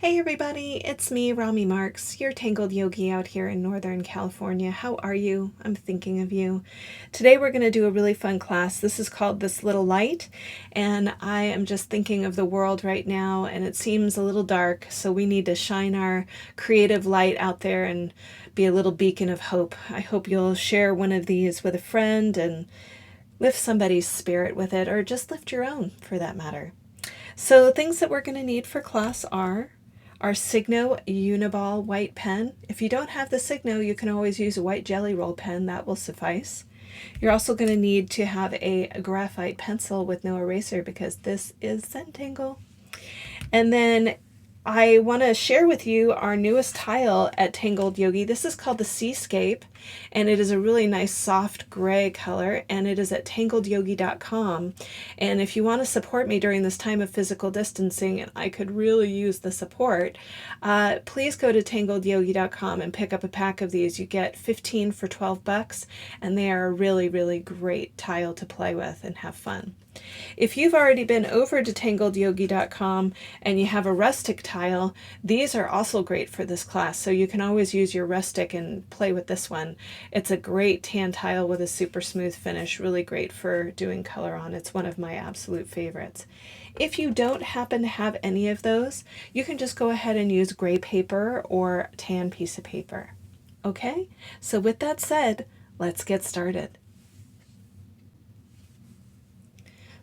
Hey everybody, it's me, Rami Marks, your Tangled Yogi out here in Northern California. How are you? I'm thinking of you. Today we're going to do a really fun class. This is called This Little Light, and I am just thinking of the world right now, and it seems a little dark, so we need to shine our creative light out there and be a little beacon of hope. I hope you'll share one of these with a friend and lift somebody's spirit with it, or just lift your own for that matter. So the things that we're going to need for class are our Signo Uniball white pen. If you don't have the Signo, you can always use a white Jelly Roll pen. That will suffice. You're also going to need to have a graphite pencil with no eraser because this is Zentangle. And then I want to share with you our newest tile at Tangled Yogi. This is called the Seascape, and it is a really nice soft gray color, and it is at tangledyogi.com. And if you want to support me during this time of physical distancing, and I could really use the support, please go to tangledyogi.com and pick up a pack of these. You get 15 for 12 bucks, and they are a really, really great tile to play with and have fun. If you've already been over to tangledyogi.com and you have a rustic tile, these are also great for this class, so you can always use your rustic and play with this one. It's a great tan tile with a super smooth finish, really great for doing color on. It's one of my absolute favorites. If you don't happen to have any of those, you can just go ahead and use gray paper or tan piece of paper. Okay, so with that said, let's get started.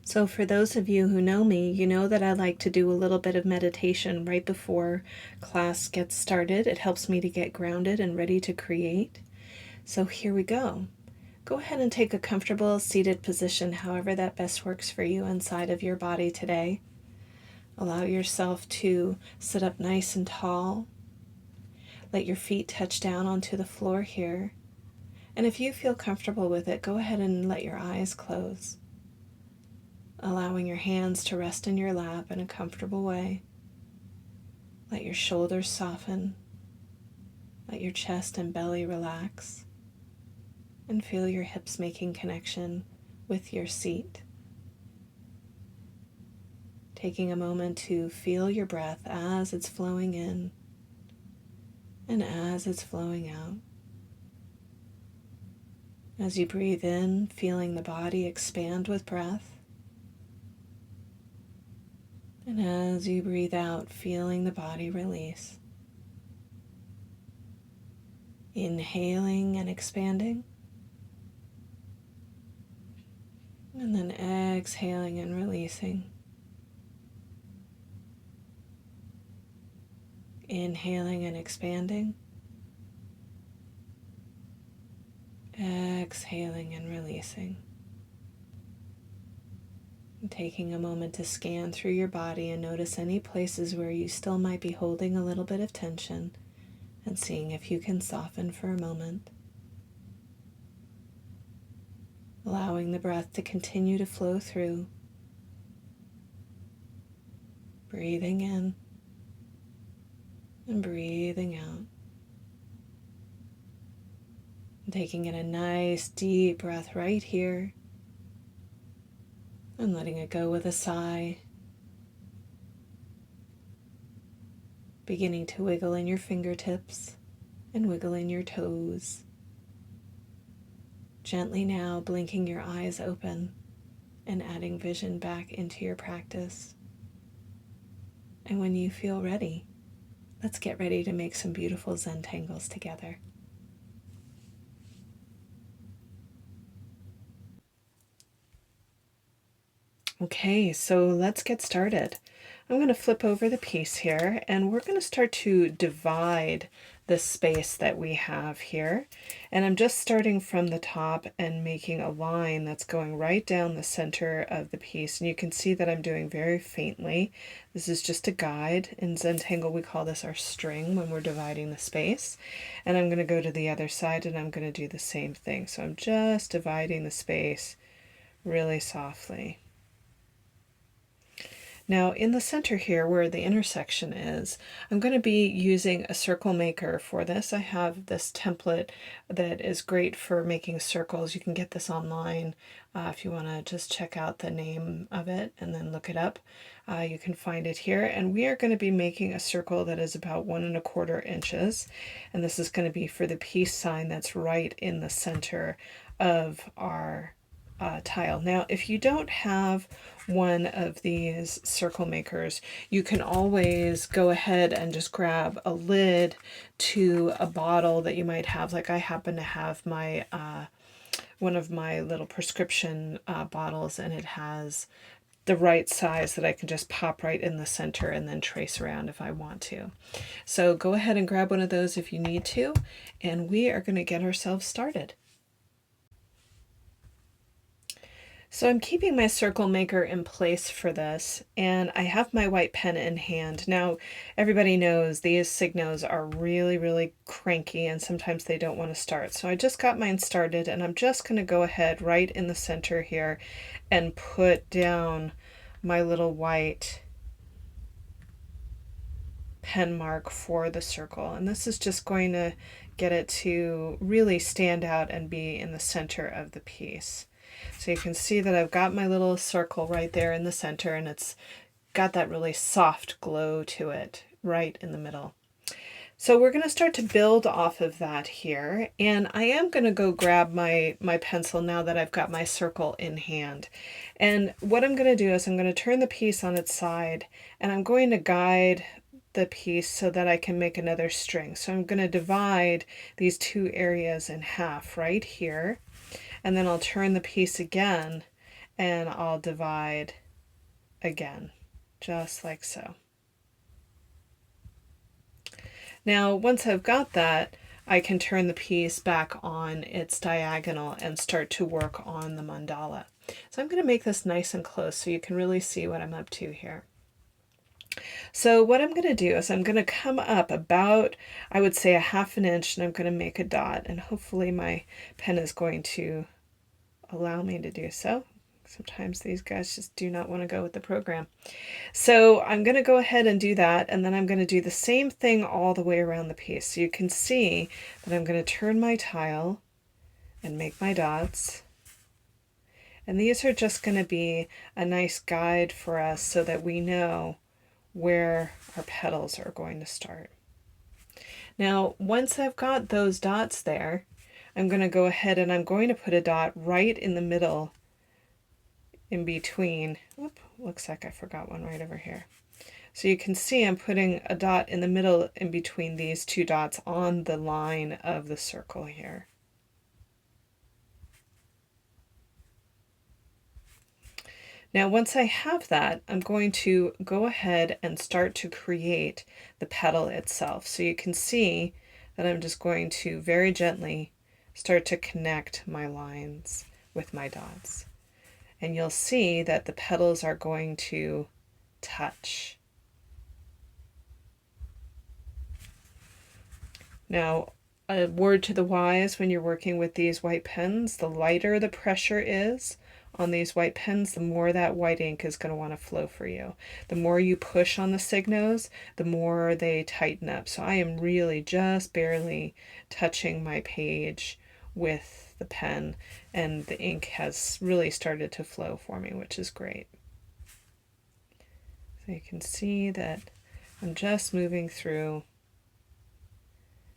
So for those of you who know me, you know that I like to do a little bit of meditation right before class gets started. It helps me to get grounded and ready to create. So here we go. Go ahead and take a comfortable seated position, however that best works for you inside of your body today. Allow yourself to sit up nice and tall. Let your feet touch down onto the floor here. And if you feel comfortable with it, go ahead and let your eyes close, allowing your hands to rest in your lap in a comfortable way. Let your shoulders soften. Let your chest and belly relax. And feel your hips making connection with your seat. Taking a moment to feel your breath as it's flowing in and as it's flowing out. As you breathe in, feeling the body expand with breath. And as you breathe out, feeling the body release. Inhaling and expanding. And then exhaling and releasing. Inhaling and expanding. Exhaling and releasing. And taking a moment to scan through your body and notice any places where you still might be holding a little bit of tension, and seeing if you can soften for a moment. Allowing the breath to continue to flow through. Breathing in and breathing out. And taking in a nice deep breath right here. And letting it go with a sigh. Beginning to wiggle in your fingertips and wiggle in your toes. Gently now blinking your eyes open and adding vision back into your practice. And when you feel ready, let's get ready to make some beautiful Zentangles together. Okay, so let's get started. I'm going to flip over the piece here, and we're going to start to divide the space that we have here. And I'm just starting from the top and making a line that's going right down the center of the piece. And you can see that I'm doing very faintly. This is just a guide. In Zentangle, we call this our string when we're dividing the space. And I'm going to go to the other side and I'm going to do the same thing. So I'm just dividing the space really softly. Now in the center here where the intersection is, I'm going to be using a circle maker for this. I have this template that is great for making circles. You can get this online if you want to just check out the name of it and then look it up. You can find it here, and we are going to be making a circle that is about 1¼ inches, and this is going to be for the peace sign that's right in the center of our tile. Now, if you don't have one of these circle makers, you can always go ahead and just grab a lid to a bottle that you might have. Like I happen to have my one of my little prescription bottles, and it has the right size that I can just pop right in the center and then trace around if I want to. So go ahead and grab one of those if you need to, and we are going to get ourselves started. So I'm keeping my circle maker in place for this, and I have my white pen in hand. Now, everybody knows these Signos are really cranky, and sometimes they don't want to start. So I just got mine started, and I'm just going to go ahead right in the center here and put down my little white pen mark for the circle. And this is just going to get it to really stand out and be in the center of the piece. So you can see that I've got my little circle right there in the center, and it's got that really soft glow to it right in the middle. So we're going to start to build off of that here, and I am going to go grab my pencil now that I've got my circle in hand. And what I'm going to do is I'm going to turn the piece on its side, and I'm going to guide the piece so that I can make another string. So I'm going to divide these two areas in half right here. And then I'll turn the piece again and I'll divide again, just like so. Now, once I've got that, I can turn the piece back on its diagonal and start to work on the mandala. So I'm going to make this nice and close so you can really see what I'm up to here. So what I'm going to do is I'm going to come up about, I would say, 1/2 inch, and I'm going to make a dot, and hopefully my pen is going to allow me to do so. Sometimes these guys just do not want to go with the program. So I'm going to go ahead and do that, and then I'm going to do the same thing all the way around the piece. So you can see that I'm going to turn my tile and make my dots. And these are just going to be a nice guide for us so that we know where our petals are going to start. Now, once I've got those dots there, I'm going to go ahead and I'm going to put a dot right in the middle in between. Whoop, looks like I forgot one right over here. So you can see I'm putting a dot in the middle in between these two dots on the line of the circle here. Now, once I have that, I'm going to go ahead and start to create the petal itself. So you can see that I'm just going to very gently start to connect my lines with my dots. And you'll see that the petals are going to touch. Now, a word to the wise when you're working with these white pens, the lighter the pressure is on these white pens, the more that white ink is going to want to flow for you. The more you push on the Signos, the more they tighten up. So I am really just barely touching my page with the pen, and the ink has really started to flow for me, which is great. So you can see that I'm just moving through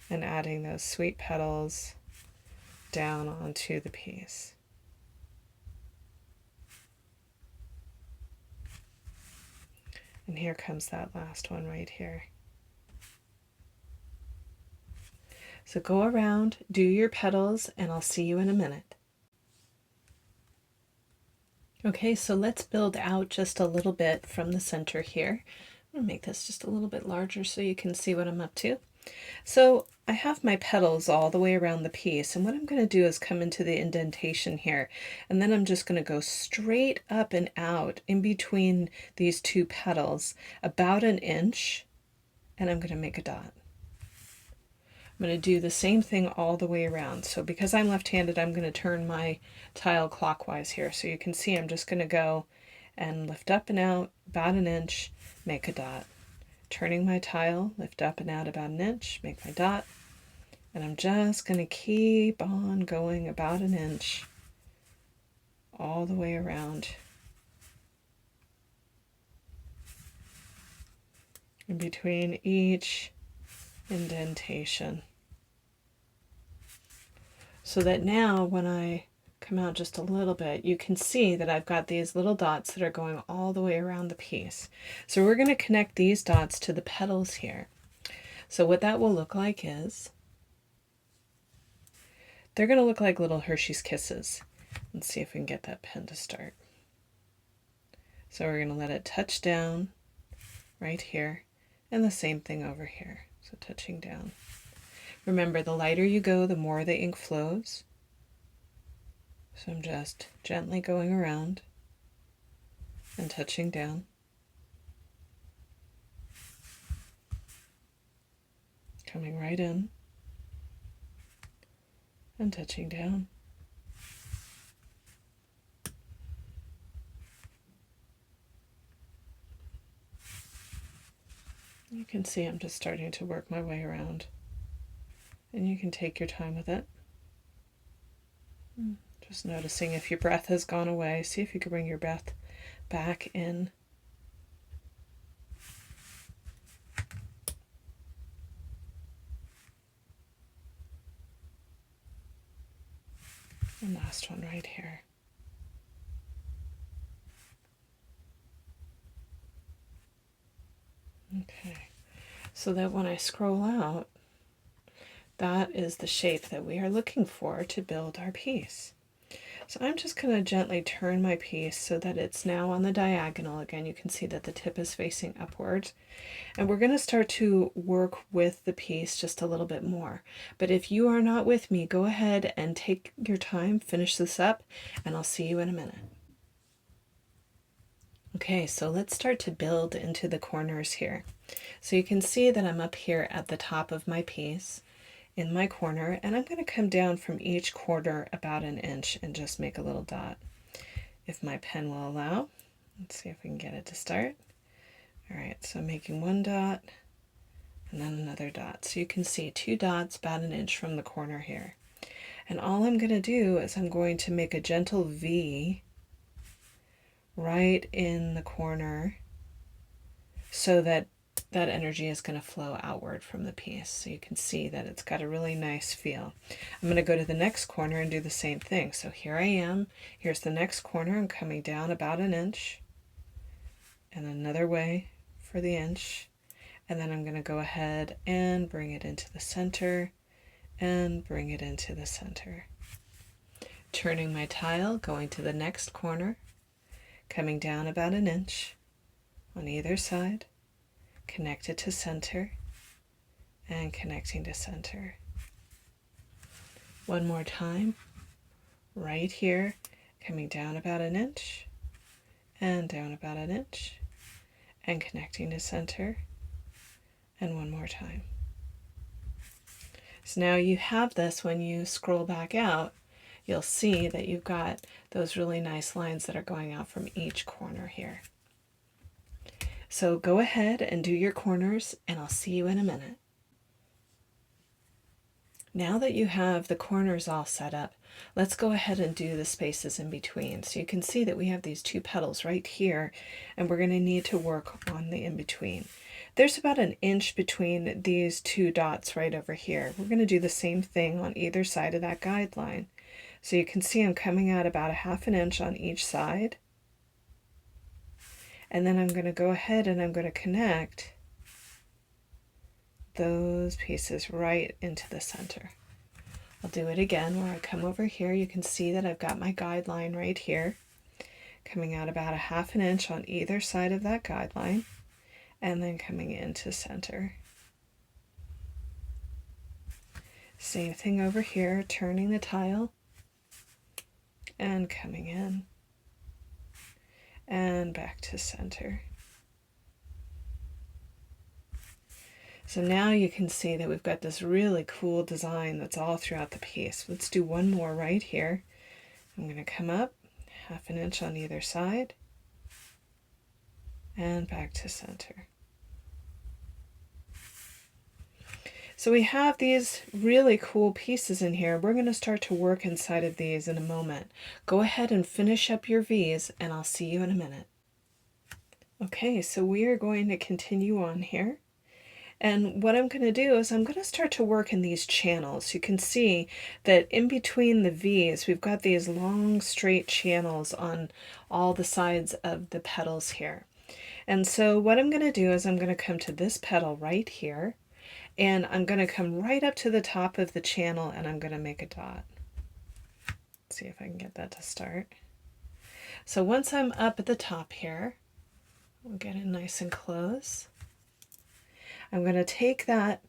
and adding those sweet petals down onto the piece. And here comes that last one right here. So go around, do your petals, and I'll see you in a minute. Okay, so let's build out just a little bit from the center here. I'm going to make this just a little bit larger so you can see what I'm up to. So I have my petals all the way around the piece, and what I'm going to do is come into the indentation here, and then I'm just going to go straight up and out in between these two petals about 1 inch, and I'm going to make a dot. I'm going to do the same thing all the way around. So because I'm left-handed, I'm going to turn my tile clockwise here. So you can see I'm just going to go and lift up and out about an inch, make a dot. Turning my tile, lift up and out about an inch, make my dot, and I'm just going to keep on going about an inch all the way around. In between each indentation. So that now when I come out just a little bit, you can see that I've got these little dots that are going all the way around the piece. So we're going to connect these dots to the petals here. So what that will look like is, they're going to look like little Hershey's Kisses. Let's see if we can get that pen to start. So we're going to let it touch down right here, and the same thing over here. So touching down. Remember, the lighter you go, the more the ink flows. So I'm just gently going around and touching down. Coming right in and touching down. You can see I'm just starting to work my way around, and you can take your time with it. Just noticing if your breath has gone away. See if you can bring your breath back in. And last one right here. Okay, so that when I scroll out, that is the shape that we are looking for to build our piece. So I'm just going to gently turn my piece so that it's now on the diagonal. Again, you can see that the tip is facing upwards. And we're going to start to work with the piece just a little bit more. But if you are not with me, go ahead and take your time, finish this up, and I'll see you in a minute. Okay, so let's start to build into the corners here. So you can see that I'm up here at the top of my piece in my corner, and I'm going to come down from each corner about an inch and just make a little dot. If my pen will allow. Let's see if we can get it to start. All right, so I'm making one dot and then another dot. So you can see 2 dots about an inch from the corner here. And all I'm going to do is I'm going to make a gentle V right in the corner so that that energy is going to flow outward from the piece. So you can see that it's got a really nice feel. I'm going to go to the next corner and do the same thing. So here I am. Here's the next corner. I'm coming down about an inch and another way for the inch. And then I'm going to go ahead and bring it into the center and bring it into the center. Turning my tile, going to the next corner, coming down about an inch on either side, connect it to center, and connecting to center. One more time, right here, coming down about an inch, and down about an inch, and connecting to center, and one more time. So now you have this. When you scroll back out, you'll see that you've got those really nice lines that are going out from each corner here. So go ahead and do your corners, and I'll see you in a minute. Now that you have the corners all set up, let's go ahead and do the spaces in between. So you can see that we have these 2 petals right here, and we're going to need to work on the in-between. There's about an inch between these 2 dots right over here. We're going to do the same thing on either side of that guideline. So you can see I'm coming out about a ½ an inch on each side. And then I'm going to go ahead and I'm going to connect those pieces right into the center. I'll do it again where I come over here. You can see that I've got my guideline right here, coming out about a ½ an inch on either side of that guideline, and then coming into center. Same thing over here, turning the tile and coming in and back to center. So now you can see that we've got this really cool design that's all throughout the piece. Let's do one more right here. I'm going to come up ½ an inch on either side and back to center. So we have these really cool pieces in here. We're going to start to work inside of these in a moment. Go ahead and finish up your V's and I'll see you in a minute. Okay, so we are going to continue on here. And what I'm going to do is I'm going to start to work in these channels. You can see that in between the V's, we've got these long straight channels on all the sides of the petals here. And so what I'm going to do is I'm going to come to this petal right here, and I'm going to come right up to the top of the channel and I'm going to make a dot. Let's see if I can get that to start. So once I'm up at the top here, we'll get it nice and close. I'm going to take that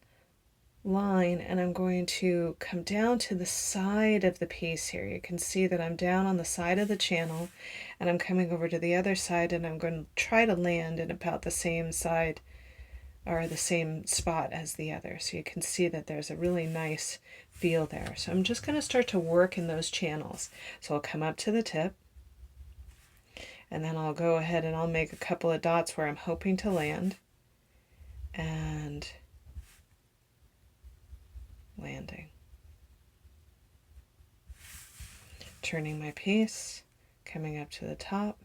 line and I'm going to come down to the side of the piece here. You can see that I'm down on the side of the channel and I'm coming over to the other side, and I'm going to try to land in about the same side or the same spot as the other. So you can see that there's a really nice feel there. So I'm just going to start to work in those channels. So I'll come up to the tip, and then I'll go ahead and I'll make a couple of dots where I'm hoping to land, and landing. Turning my piece, coming up to the top,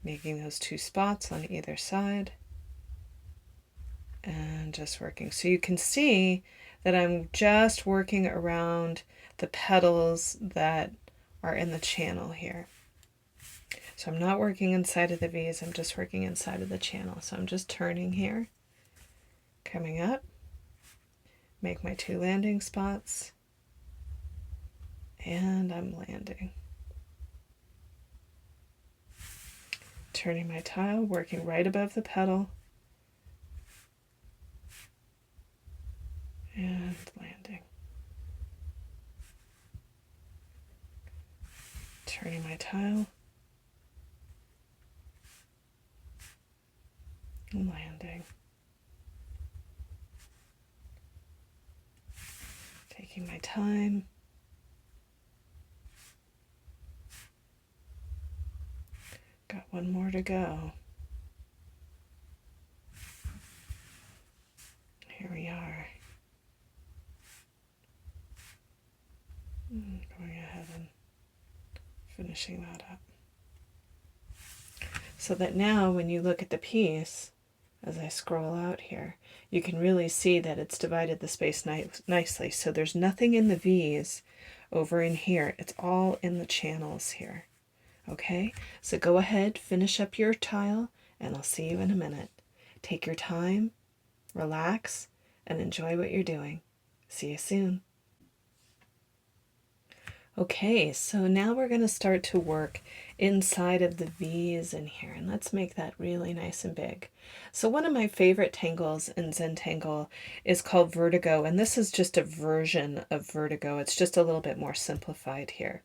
making those two spots on either side, and just working. So you can see that I'm just working around the petals that are in the channel here. So I'm not working inside of the V's, I'm just working inside of the channel. So I'm just turning here, coming up, make my two landing spots, and I'm landing. Turning my tile, working right above the petal, and landing. Turning my tile, and landing. Taking my time. Got one more to go. Here we are. Going ahead and finishing that up. So that now when you look at the piece, as I scroll out here, you can really see that it's divided the space nicely. So there's nothing in the V's over in here. It's all in the channels here. Okay, so go ahead, finish up your tile, and I'll see you in a minute. Take your time, relax, and enjoy what you're doing. See you soon. Okay, so now we're going to start to work inside of the V's in here, and let's make that really nice and big. So one of my favorite tangles in Zentangle is called Vertigo, and this is just a version of Vertigo. It's just a little bit more simplified here.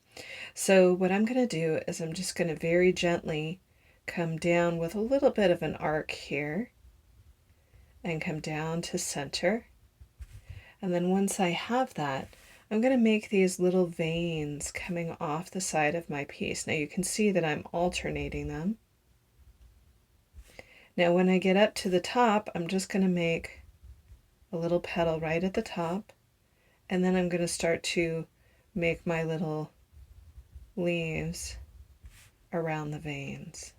So what I'm going to do is I'm just going to very gently come down with a little bit of an arc here and come down to center. And then once I have that, I'm going to make these little veins coming off the side of my piece. Now you can see that I'm alternating them. Now when I get up to the top, I'm just going to make a little petal right at the top, and then I'm going to start to make my little leaves around the veins.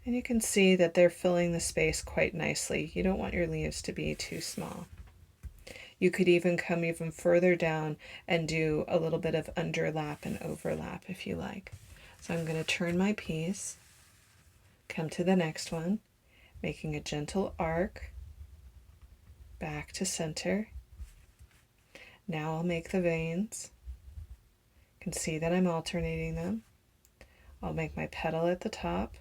And you can see that they're filling the space quite nicely. You don't want your leaves to be too small. You could even come even further down and do a little bit of underlap and overlap if you like. So I'm going to turn my piece, come to the next one, making a gentle arc, back to center. Now I'll make the veins. You can see that I'm alternating them. I'll make my petal at the top.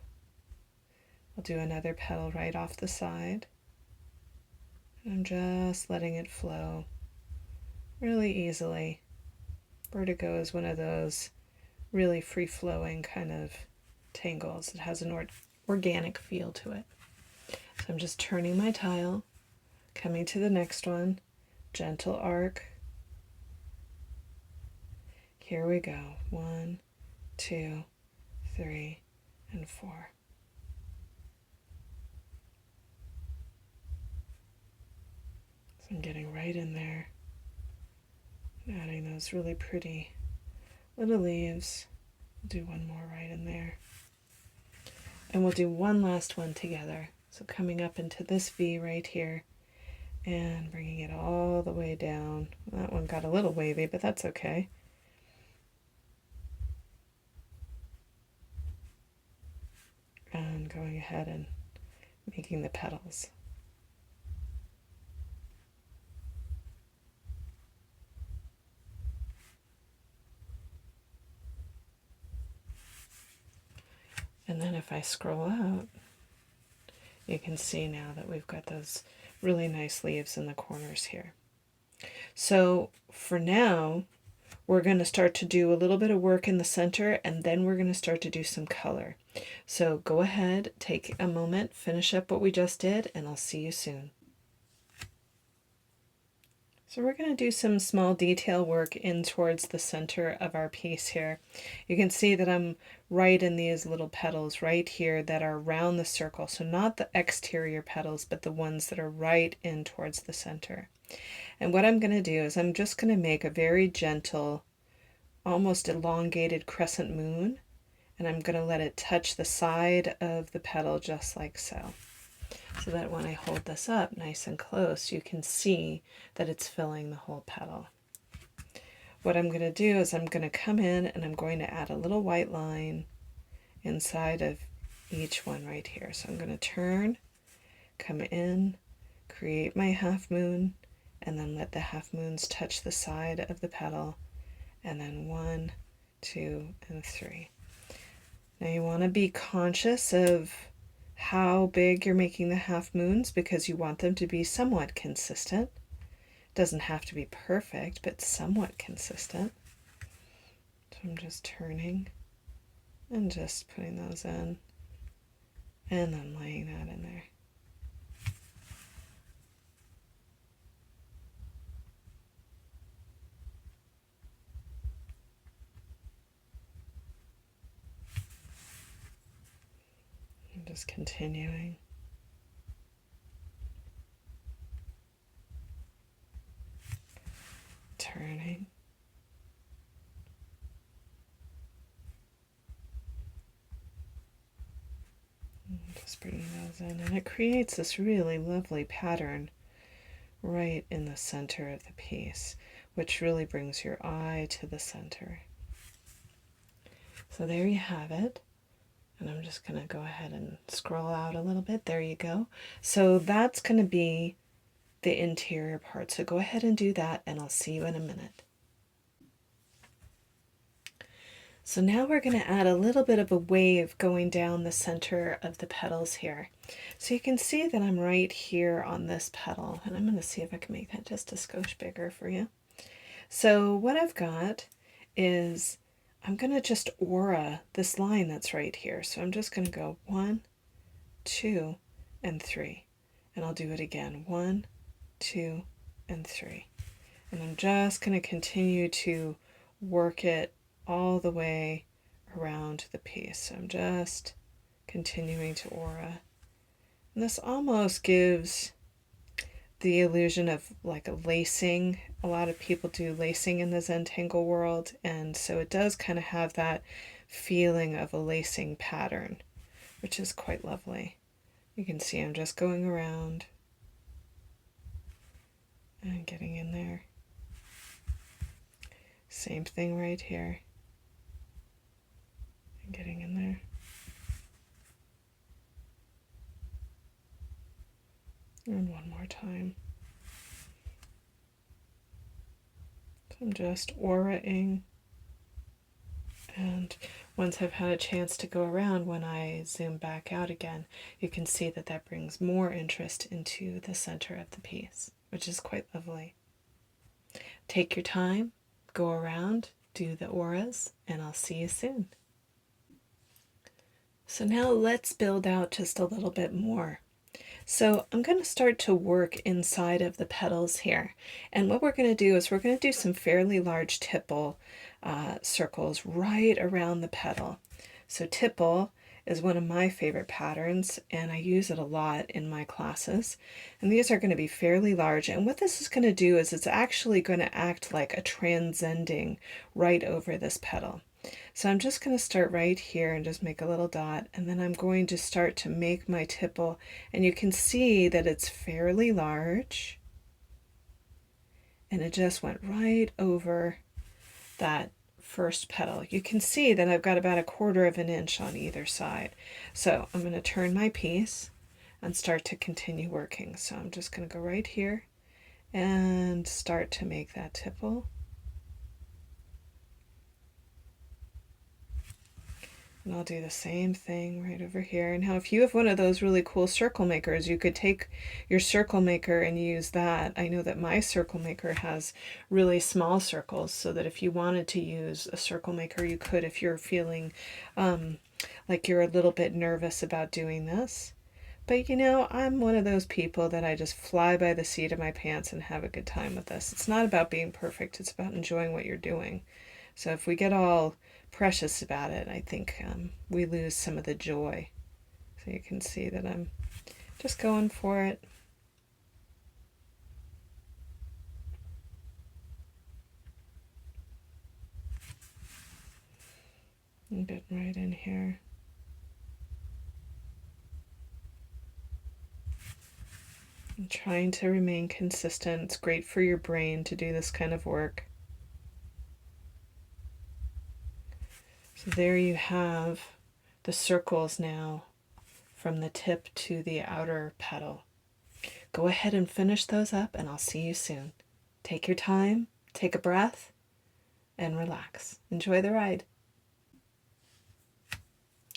I'll do another petal right off the side. I'm just letting it flow really easily. Vertigo is one of those really free-flowing kind of tangles. It has an organic feel to it. So I'm just turning my tile, coming to the next one, gentle arc. Here we go. 1, 2, 3, and 4. So I'm getting right in there, adding those really pretty little leaves. Do one more right in there. And we'll do one last one together. So coming up into this V right here and bringing it all the way down. That one got a little wavy, but that's okay. And going ahead and making the petals. And then if I scroll out, you can see now that we've got those really nice leaves in the corners here. So for now, we're going to start to do a little bit of work in the center, and then we're going to start to do some color. So go ahead, take a moment, finish up what we just did, and I'll see you soon. So we're going to do some small detail work in towards the center of our piece here. You can see that I'm right in these little petals right here that are around the circle. So not the exterior petals, but the ones that are right in towards the center. And what I'm going to do is I'm just going to make a very gentle, almost elongated crescent moon. And I'm going to let it touch the side of the petal just like so. So that when I hold this up nice and close, you can see that it's filling the whole petal. What I'm going to do is I'm going to come in and I'm going to add a little white line inside of each one right here. So I'm going to turn, come in, create my half moon, and then let the half moons touch the side of the petal, and then 1, 2, and 3. Now you want to be conscious of how big you're making the half moons because you want them to be somewhat consistent. Doesn't have to be perfect, but somewhat consistent. So I'm just turning and just putting those in and then laying that in there. I'm just continuing. Turning. Just bringing those in, and it creates this really lovely pattern right in the center of the piece, which really brings your eye to the center. So there you have it. And I'm just going to go ahead and scroll out a little bit. There you go. So that's going to be the interior part. So go ahead and do that, and I'll see you in a minute. So now we're going to add a little bit of a wave going down the center of the petals here. So you can see that I'm right here on this petal, and I'm going to see if I can make that just a skosh bigger for you. So what I've got is I'm going to just aura this line that's right here. So I'm just going to go 1, 2, and 3. And I'll do it again. 1, 2, and 3. And I'm just going to continue to work it all the way around the piece. So I'm just continuing to aura. And this almost gives the illusion of like a lacing. A lot of people do lacing in the Zentangle world, and so it does kind of have that feeling of a lacing pattern, which is quite lovely. You can see I'm just going around and getting in there. Same thing right here. And getting in there. And one more time. So I'm just auraing. And once I've had a chance to go around, when I zoom back out again, you can see that that brings more interest into the center of the piece, which is quite lovely. Take your time, go around, do the auras, and I'll see you soon. So now let's build out just a little bit more. So I'm going to start to work inside of the petals here. And what we're going to do is we're going to do some fairly large tipple circles right around the petal. So tipple is one of my favorite patterns, and I use it a lot in my classes. And these are going to be fairly large, and what this is going to do is it's actually going to act like a transcending right over this petal. So I'm just going to start right here and just make a little dot, and then I'm going to start to make my tipple, and you can see that it's fairly large, and it just went right over that first petal. You can see that I've got about 1/4 of an inch on either side. So I'm going to turn my piece and start to continue working. So I'm just going to go right here and start to make that tipple. And I'll do the same thing right over here. And now if you have one of those really cool circle makers, you could take your circle maker and use that. I know that my circle maker has really small circles, so that if you wanted to use a circle maker, you could if you're feeling like you're a little bit nervous about doing this. But you know, I'm one of those people that I just fly by the seat of my pants and have a good time with this. It's not about being perfect, it's about enjoying what you're doing. So if we get all precious about it, I think we lose some of the joy. So you can see that I'm just going for it. And get right in here. I'm trying to remain consistent. It's great for your brain to do this kind of work. So there you have the circles now from the tip to the outer petal. Go ahead and finish those up, and I'll see you soon. Take your time, take a breath, and relax. Enjoy the ride.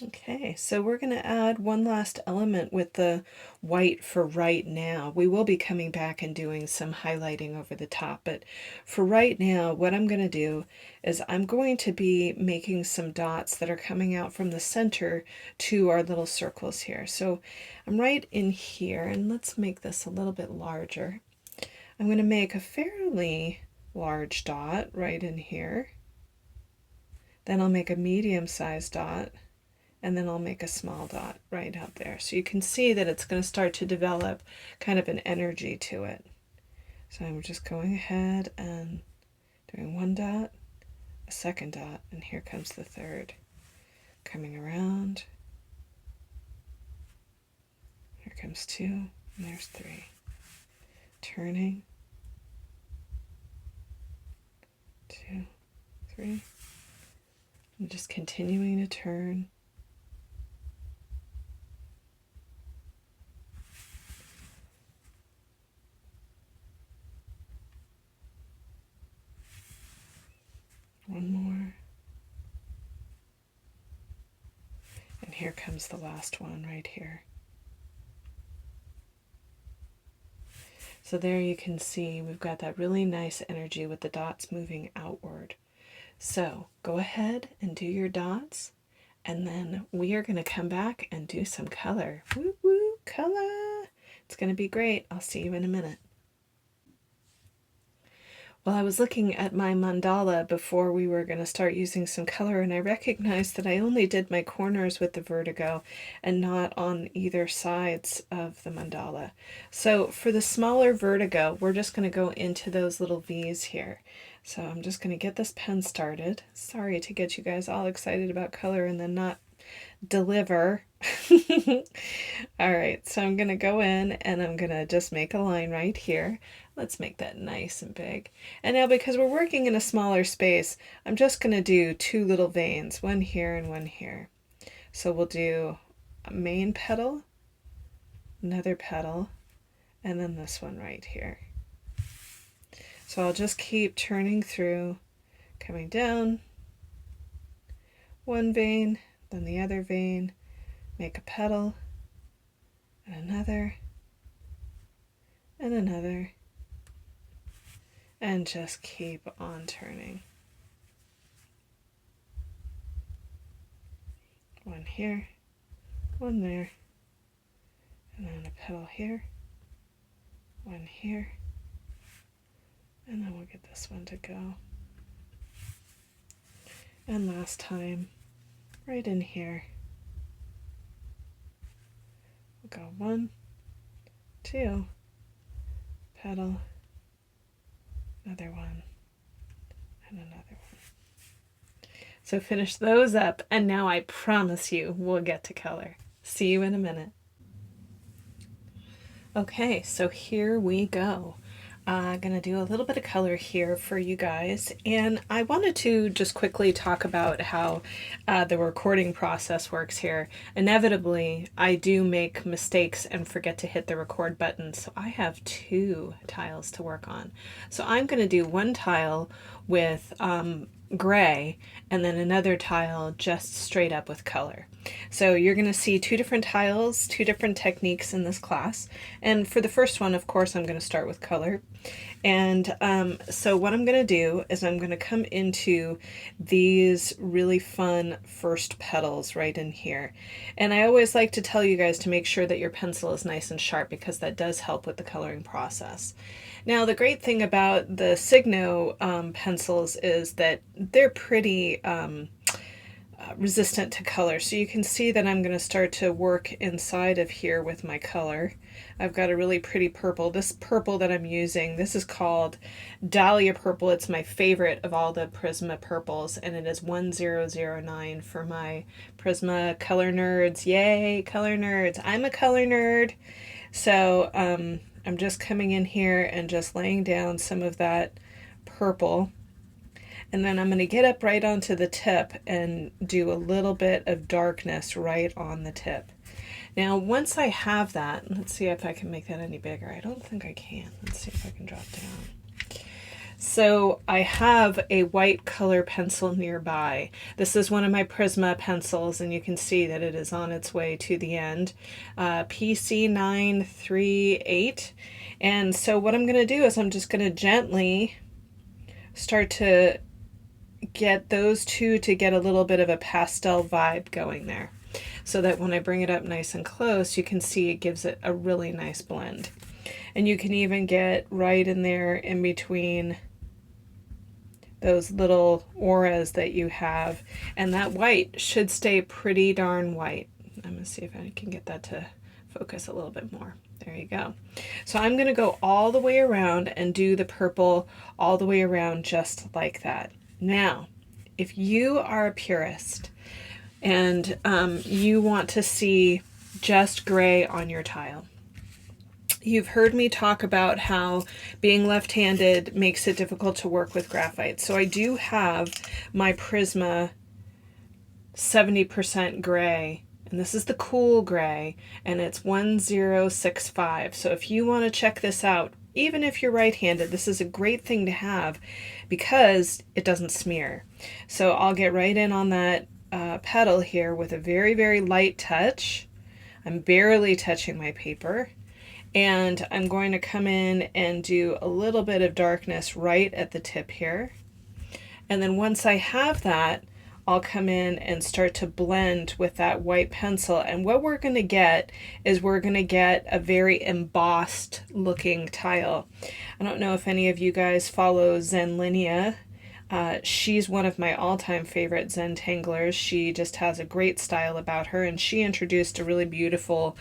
Okay, so we're going to add one last element with the white for right now. We will be coming back and doing some highlighting over the top, but for right now, what I'm going to do is I'm going to be making some dots that are coming out from the center to our little circles here. So I'm right in here, and let's make this a little bit larger. I'm going to make a fairly large dot right in here. Then I'll make a medium-sized dot, and then I'll make a small dot right out there. So you can see that it's going to start to develop kind of an energy to it. So I'm just going ahead and doing one dot, a second dot, and here comes the third. Coming around. Here comes 2, and there's 3. Turning. 2, 3. And just continuing to turn. One more. And here comes the last one right here. So there you can see we've got that really nice energy with the dots moving outward. So go ahead and do your dots, and then we are going to come back and do some color. Woo woo, color! It's going to be great. I'll see you in a minute. Well, I was looking at my mandala before we were going to start using some color, and I recognized that I only did my corners with the Vertigo and not on either sides of the mandala. So for the smaller Vertigo, we're just going to go into those little V's here. So I'm just going to get this pen started. Sorry to get you guys all excited about color and then not deliver. All right, so I'm going to go in and I'm going to just make a line right here. Let's make that nice and big. And now because we're working in a smaller space, I'm just going to do 2 little veins, one here and one here. So we'll do a main petal, another petal, and then this one right here. So I'll just keep turning through, coming down, one vein, then the other vein, make a petal, and another, and another, and just keep on turning. One here, one there, and then a petal here, one here, and then we'll get this one to go. And last time, right in here, Go 1, 2, petal, another one, and another one. So finish those up, and now I promise you we'll get to color. See you in a minute. Okay, so here we go. Gonna do a little bit of color here for you guys, and I wanted to just quickly talk about how the recording process works here. Inevitably, I do make mistakes and forget to hit the record button, so I have 2 tiles to work on. So I'm gonna do one tile with gray and then another tile just straight up with color. So you're going to see 2 different tiles, 2 different techniques in this class. And for the first one, of course, I'm going to start with color. And so what I'm going to do is I'm going to come into these really fun first petals right in here. And I always like to tell you guys to make sure that your pencil is nice and sharp, because that does help with the coloring process. Now, the great thing about the Signo pencils is that they're pretty resistant to color. So you can see that I'm going to start to work inside of here with my color. I've got a really pretty purple. This purple that I'm using, this is called Dahlia Purple. It's my favorite of all the Prisma purples, and it is 1009 for my Prisma color nerds. Yay, color nerds. I'm a color nerd. So I'm just coming in here and just laying down some of that purple. And then I'm going to get up right onto the tip and do a little bit of darkness right on the tip. Now, once I have that, let's see if I can make that any bigger. I don't think I can. Let's see if I can drop down. So I have a white color pencil nearby. This is one of my Prisma pencils, and you can see that it is on its way to the end. PC938. And so what I'm going to do is I'm just going to gently start to get those 2 to get a little bit of a pastel vibe going there, so that when I bring it up nice and close, you can see it gives it a really nice blend. And you can even get right in there in between those little auras that you have, and that white should stay pretty darn white. I'm going to see if I can get that to focus a little bit more. There you go. So I'm going to go all the way around and do the purple all the way around just like that. Now, if you are a purist and you want to see just gray on your tile, you've heard me talk about how being left-handed makes it difficult to work with graphite. So I do have my Prisma 70% gray, and this is the cool gray, and it's 1065. So if you want to check this out, even if you're right-handed, this is a great thing to have because it doesn't smear. So I'll get right in on that petal here with a very, very light touch. I'm barely touching my paper. And I'm going to come in and do a little bit of darkness right at the tip here. And then once I have that, I'll come in and start to blend with that white pencil. And what we're going to get is we're going to get a very embossed looking tile. I don't know if any of you guys follow Zentangle. She's one of my all-time favorite Zentanglers. She just has a great style about her, and she introduced a really beautiful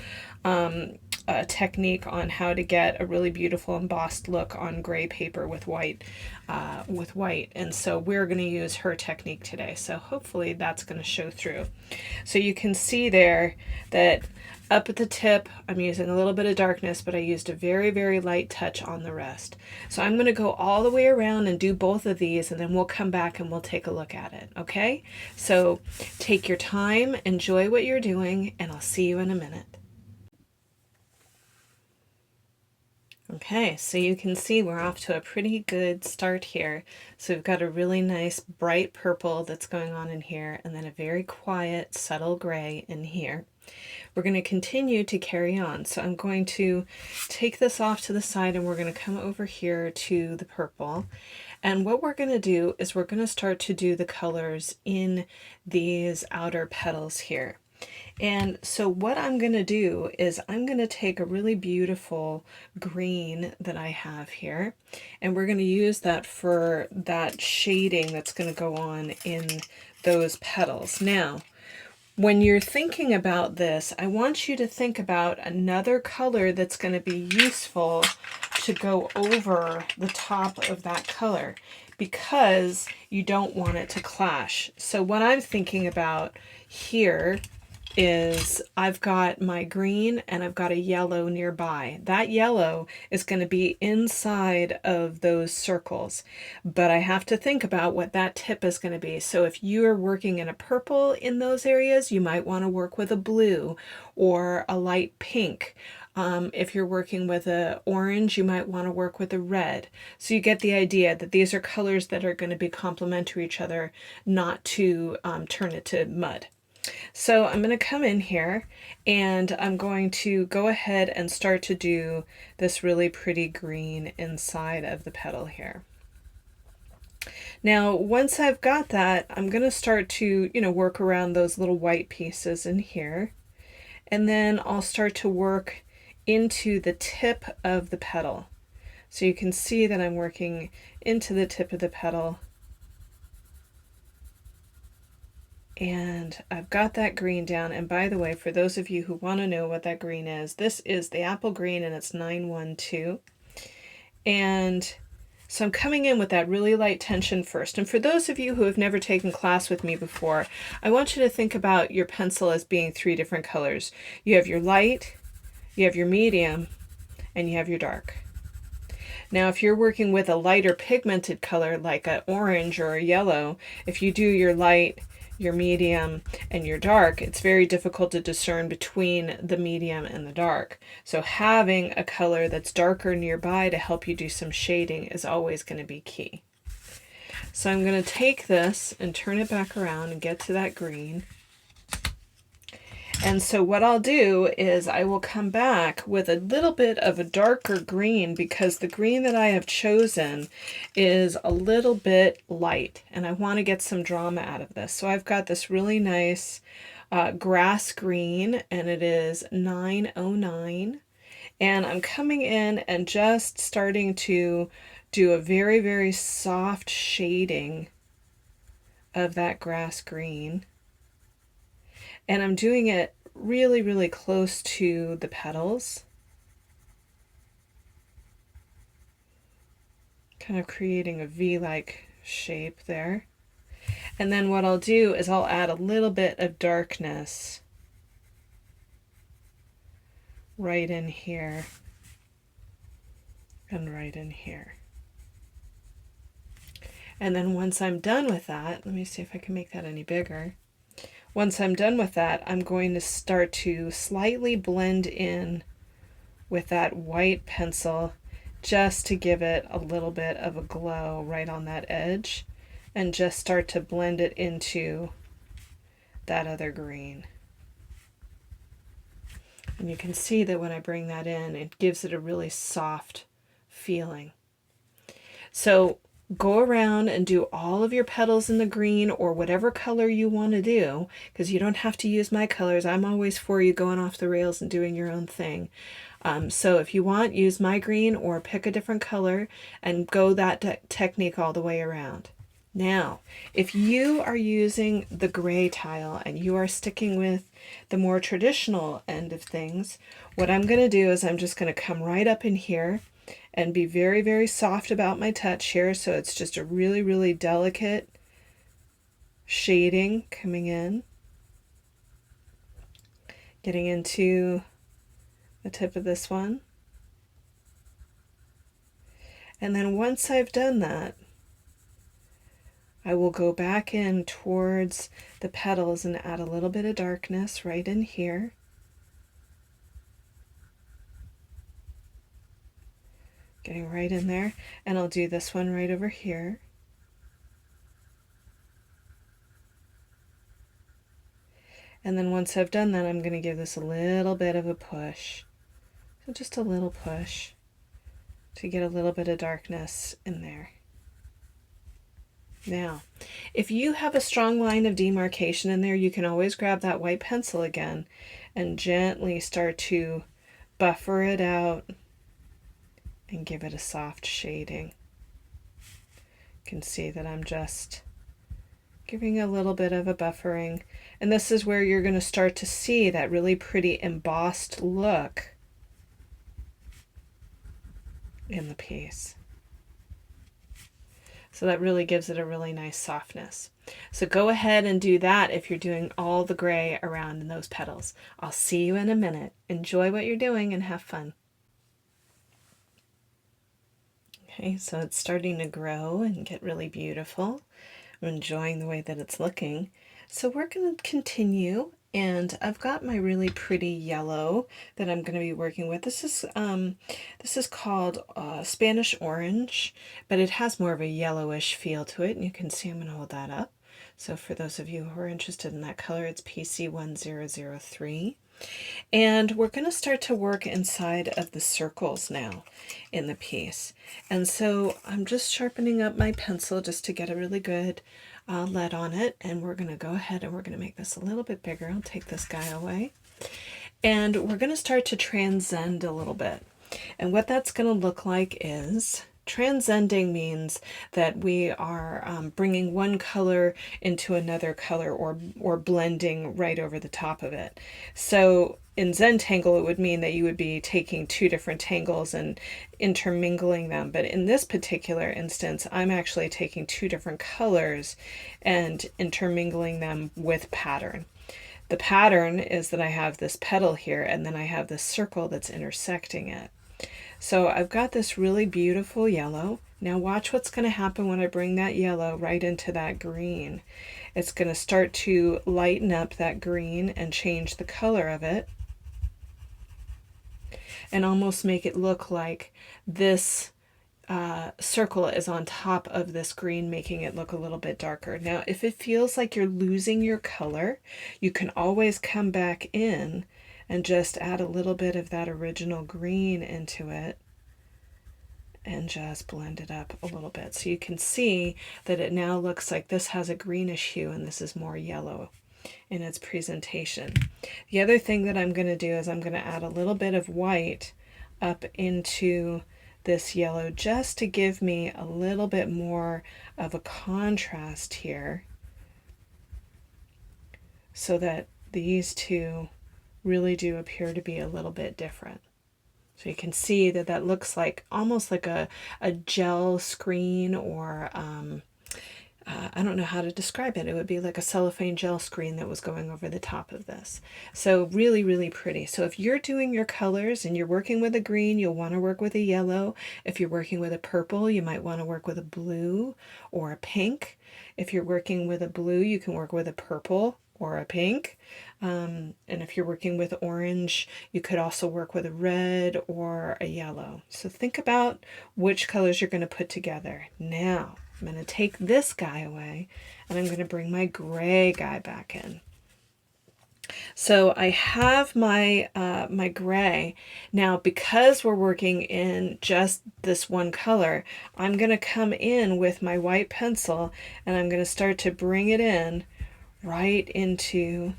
technique on how to get a really beautiful embossed look on gray paper with white. And so we're going to use her technique today. So hopefully that's going to show through. So you can see there that up at the tip, I'm using a little bit of darkness, but I used a very, very light touch on the rest. So I'm going to go all the way around and do both of these, and then we'll come back and we'll take a look at it. Okay? So take your time, enjoy what you're doing, and I'll see you in a minute. Okay, so you can see we're off to a pretty good start here. So we've got a really nice bright purple that's going on in here, and then a very quiet, subtle gray in here. We're going to continue to carry on. So I'm going to take this off to the side, and we're going to come over here to the purple. And what we're going to do is we're going to start to do the colors in these outer petals here. And so what I'm going to do is I'm going to take a really beautiful green that I have here, and we're going to use that for that shading that's going to go on in those petals. Now, When you're thinking about this, I want you to think about another color that's going to be useful to go over the top of that color, because you don't want it to clash. So what I'm thinking about here is I've got my green and I've got a yellow nearby. That yellow is going to be inside of those circles, but I have to think about what that tip is going to be. So if you are working in a purple in those areas, you might want to work with a blue or a light pink. If you're working with an orange, you might want to work with a red. So you get the idea that these are colors that are going to be complementary to each other, not to turn it to mud. So I'm going to come in here and I'm going to go ahead and start to do this really pretty green inside of the petal here. Now, once I've got that, I'm going to start to, work around those little white pieces in here. And then I'll start to work into the tip of the petal. So you can see that I'm working into the tip of the petal. And I've got that green down. And by the way, for those of you who want to know what that green is, this is the apple green and it's 912. And so I'm coming in with that really light tension first. And for those of you who have never taken class with me before, I want you to think about your pencil as being 3 different colors. You have your light, you have your medium, and you have your dark. Now, if you're working with a lighter pigmented color like an orange or a yellow, if you do your light, your medium, and your dark, it's very difficult to discern between the medium and the dark. So having a color that's darker nearby to help you do some shading is always going to be key. So I'm going to take this and turn it back around and get to that green. And so what I'll do is I will come back with a little bit of a darker green, because the green that I have chosen is a little bit light and I want to get some drama out of this. So I've got this really nice grass green and it is 909. And I'm coming in and just starting to do a very, very soft shading of that grass green. And I'm doing it really, really close to the petals, kind of creating a V-like shape there. And then what I'll do is I'll add a little bit of darkness right in here and right in here. And then once I'm done with that, let me see if I can make that any bigger. Once I'm done with that, I'm going to start to slightly blend in with that white pencil just to give it a little bit of a glow right on that edge, and just start to blend it into that other green. And you can see that when I bring that in, it gives it a really soft feeling. So go around and do all of your petals in the green or whatever color you want to do, because you don't have to use my colors. I'm always for you going off the rails and doing your own thing. So if you want, use my green or pick a different color and go that technique all the way around. Now, if you are using the gray tile and you are sticking with the more traditional end of things, what I'm going to do is I'm just going to come right up in here and be very, very soft about my touch here. So it's just a really, really delicate shading coming in, getting into the tip of this one. And then once I've done that, I will go back in towards the petals and add a little bit of darkness right in here. Getting right in there, and I'll do this one right over here. And then once I've done that, I'm going to give this a little bit of a push. So just a little push to get a little bit of darkness in there. Now, if you have a strong line of demarcation in there, you can always grab that white pencil again and gently start to buffer it out and give it a soft shading. You can see that I'm just giving a little bit of a buffering. And this is where you're going to start to see that really pretty embossed look in the piece. So that really gives it a really nice softness. So go ahead and do that if you're doing all the gray around in those petals. I'll see you in a minute. Enjoy what you're doing and have fun. Okay, so it's starting to grow and get really beautiful. I'm enjoying the way that it's looking. So we're going to continue, and I've got my really pretty yellow that I'm going to be working with. This is called Spanish orange, but it has more of a yellowish feel to it, and you can see I'm going to hold that up. So for those of you who are interested in that color, it's PC1003. And we're going to start to work inside of the circles now in the piece. And so I'm just sharpening up my pencil just to get a really good lead on it. And we're going to go ahead and we're going to make this a little bit bigger. I'll take this guy away. And we're going to start to transcend a little bit. And what that's going to look like is transcending means that we are bringing one color into another color, or blending right over the top of it. So in Zentangle, it would mean that you would be taking two different tangles and intermingling them. But in this particular instance, I'm actually taking two different colors and intermingling them with pattern. The pattern is that I have this petal here, and then I have this circle that's intersecting it. So I've got this really beautiful yellow. Now watch what's going to happen when I bring that yellow right into that green. It's going to start to lighten up that green and change the color of it, and almost make it look like this circle is on top of this green, making it look a little bit darker. Now, if it feels like you're losing your color, you can always come back in and just add a little bit of that original green into it and just blend it up a little bit. So you can see that it now looks like this has a greenish hue and this is more yellow in its presentation. The other thing that I'm going to do is I'm going to add a little bit of white up into this yellow just to give me a little bit more of a contrast here, so that these two really do appear to be a little bit different. So you can see that that looks like almost like a gel screen, or I don't know how to describe it. It would be like a cellophane gel screen that was going over the top of this. So really, really pretty. So if you're doing your colors and you're working with a green, you'll want to work with a yellow. If you're working with a purple, you might want to work with a blue or a pink. If you're working with a blue, you can work with a purple or a pink. And if you're working with orange, you could also work with a red or a yellow. So think about which colors you're going to put together. Now, I'm going to take this guy away, and I'm going to bring my gray guy back in. So I have my my gray. Now, because we're working in just this one color, I'm going to come in with my white pencil, and I'm going to start to bring it in right into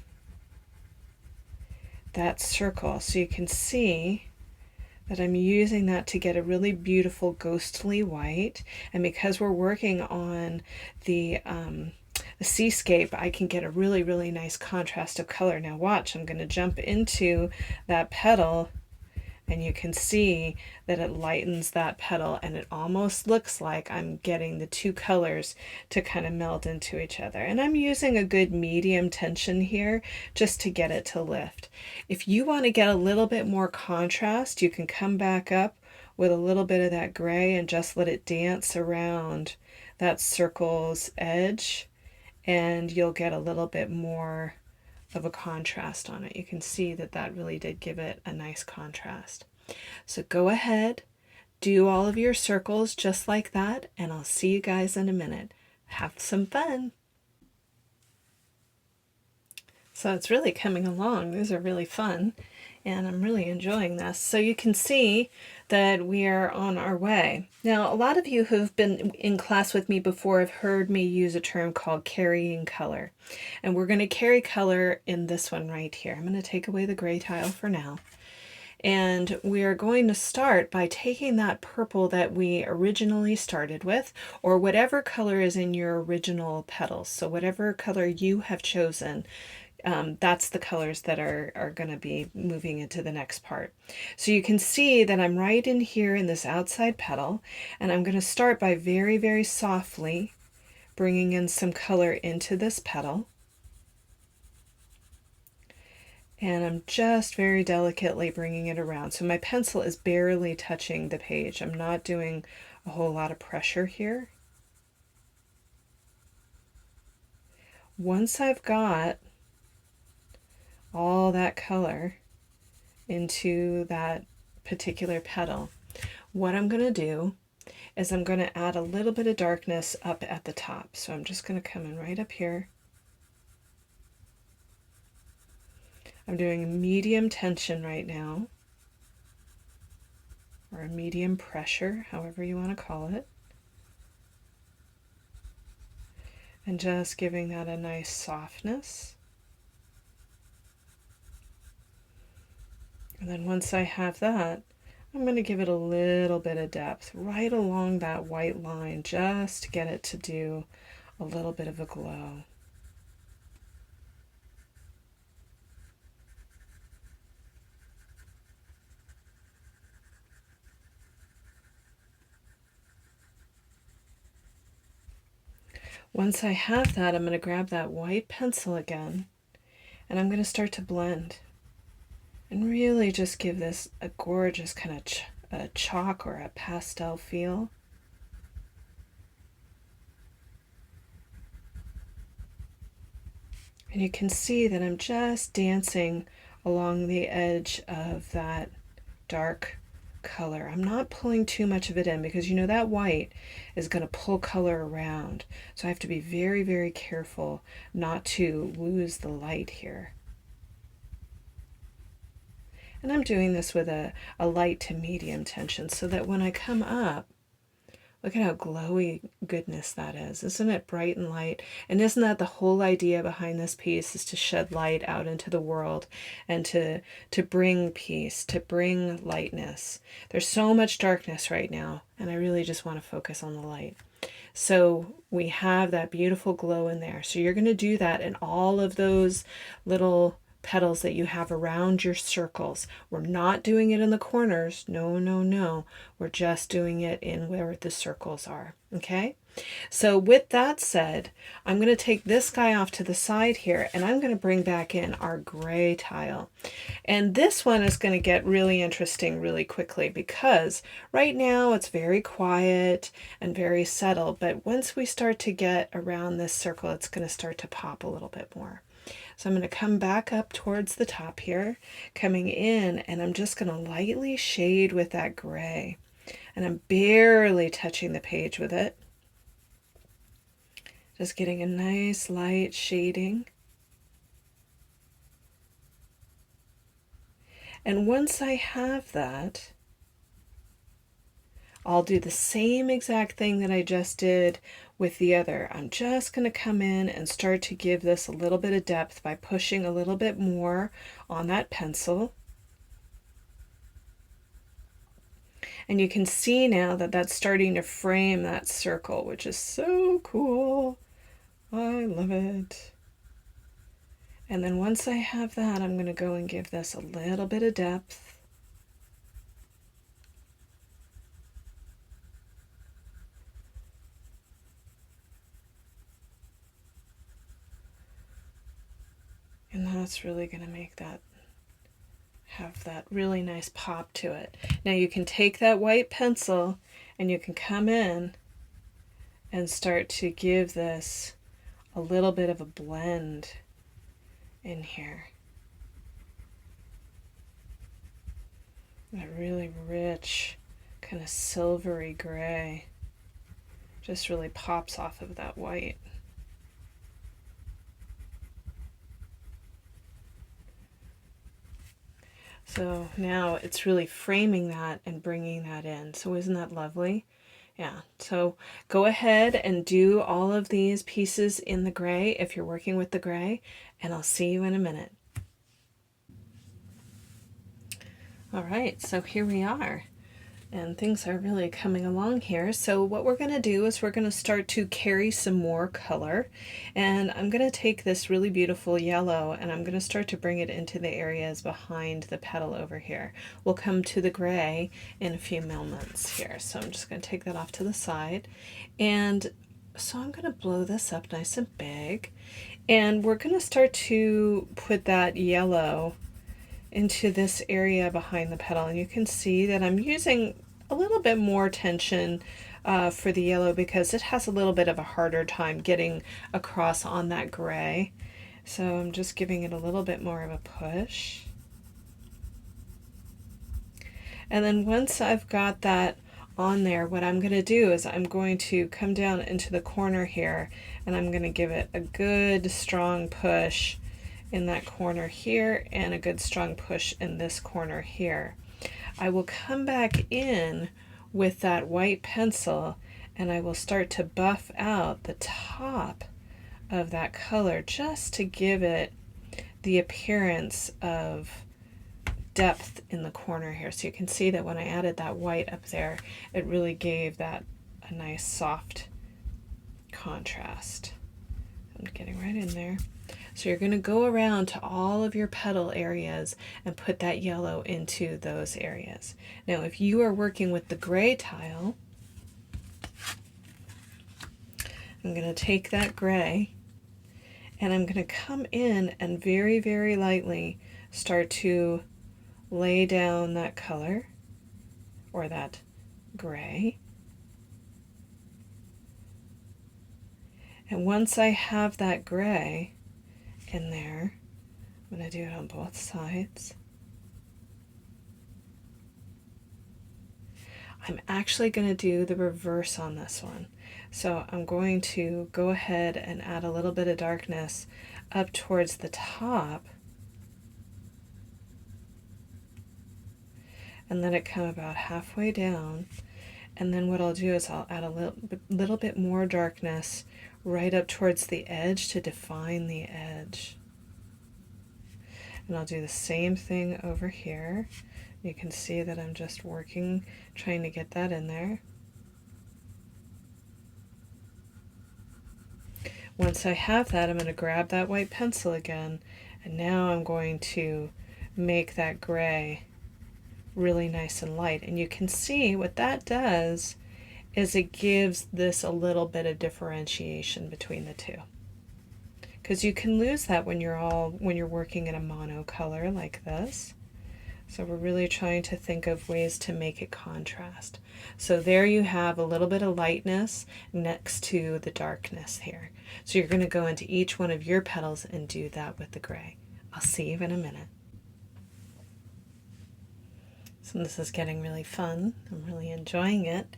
that circle. So you can see that I'm using that to get a really beautiful ghostly white. And because we're working on the seascape, I can get a really, really nice contrast of color. Now watch, I'm going to jump into that petal, and you can see that it lightens that petal, and it almost looks like I'm getting the two colors to kind of meld into each other. And I'm using a good medium tension here just to get it to lift. If you want to get a little bit more contrast, you can come back up with a little bit of that gray and just let it dance around that circle's edge, and you'll get a little bit more of a contrast on it. You can see that that really did give it a nice contrast. So go ahead, do all of your circles just like that, and I'll see you guys in a minute. Have some fun. So it's really coming along. These are really fun, and I'm really enjoying this. So you can see that we are on our way. Now, a lot of you who've been in class with me before have heard me use a term called carrying color. And we're going to carry color in this one right here. I'm going to take away the gray tile for now. And we are going to start by taking that purple that we originally started with, or whatever color is in your original petals. So whatever color you have chosen, that's the colors that are going to be moving into the next part. So you can see that I'm right in here in this outside petal, and I'm going to start by very, very softly bringing in some color into this petal. And I'm just very delicately bringing it around. So my pencil is barely touching the page. I'm not doing a whole lot of pressure here. Once I've got all that color into that particular petal, what I'm going to do is I'm going to add a little bit of darkness up at the top. So I'm just going to come in right up here. I'm doing medium tension right now, or medium pressure, however you want to call it. And just giving that a nice softness. And then once I have that, I'm going to give it a little bit of depth right along that white line, just to get it to do a little bit of a glow. Once I have that, I'm going to grab that white pencil again, and I'm going to start to blend and really just give this a gorgeous kind of a chalk or a pastel feel. And you can see that I'm just dancing along the edge of that dark color. I'm not pulling too much of it in, because you know that white is going to pull color around. So I have to be very, very careful not to lose the light here. And I'm doing this with a light to medium tension, so that when I come up, look at how glowy goodness that is. Isn't it bright and light? And isn't that the whole idea behind this piece, is to shed light out into the world and to bring peace, to bring lightness. There's so much darkness right now, and I really just want to focus on the light. So we have that beautiful glow in there. So you're going to do that in all of those little petals that you have around your circles. We're not doing it in the corners. No, no, no. We're just doing it in where the circles are. Okay? So with that said, I'm going to take this guy off to the side here, and I'm going to bring back in our gray tile. And this one is going to get really interesting really quickly, because right now it's very quiet and very settled, but once we start to get around this circle, it's going to start to pop a little bit more. So I'm going to come back up towards the top here, coming in, and I'm just going to lightly shade with that gray. And I'm barely touching the page with it. Just getting a nice light shading. And once I have that, I'll do the same exact thing that I just did with the other. I'm just going to come in and start to give this a little bit of depth by pushing a little bit more on that pencil. And you can see now that that's starting to frame that circle, which is so cool. I love it. And then once I have that, I'm going to go and give this a little bit of depth. And that's really going to make that have that really nice pop to it. Now you can take that white pencil and you can come in and start to give this a little bit of a blend in here. A really rich, kind of silvery gray just really pops off of that white. So now it's really framing that and bringing that in. So isn't that lovely? Yeah, so go ahead and do all of these pieces in the gray if you're working with the gray, and I'll see you in a minute. All right, so here we are. And things are really coming along here. So what we're going to do is we're going to start to carry some more color. And I'm going to take this really beautiful yellow and I'm going to start to bring it into the areas behind the petal over here. We'll come to the gray in a few moments here. So I'm just going to take that off to the side. And so I'm going to blow this up nice and big. And we're going to start to put that yellow into this area behind the petal, and you can see that I'm using a little bit more tension for the yellow because it has a little bit of a harder time getting across on that gray. So I'm just giving it a little bit more of a push. And then once I've got that on there, what I'm going to do is I'm going to come down into the corner here and I'm going to give it a good strong push in that corner here and a good strong push in this corner here. I will come back in with that white pencil and I will start to buff out the top of that color just to give it the appearance of depth in the corner here. So you can see that when I added that white up there, it really gave that a nice soft contrast. I'm getting right in there. So you're going to go around to all of your petal areas and put that yellow into those areas. Now if you are working with the gray tile, I'm going to take that gray and I'm going to come in and very, very lightly start to lay down that color or that gray. And once I have that gray in there, I'm going to do it on both sides. I'm actually going to do the reverse on this one. So I'm going to go ahead and add a little bit of darkness up towards the top and let it come about halfway down. And then what I'll do is I'll add a little bit more darkness right up towards the edge to define the edge. And I'll do the same thing over here. You can see that I'm just working, trying to get that in there. Once I have that, I'm going to grab that white pencil again, and now I'm going to make that gray really nice and light. And you can see what that does is it gives this a little bit of differentiation between the two. Because you can lose that when you're working in a mono color like this. So we're really trying to think of ways to make it contrast. So there you have a little bit of lightness next to the darkness here. So you're going to go into each one of your petals and do that with the gray. I'll see you in a minute. So this is getting really fun. I'm really enjoying it.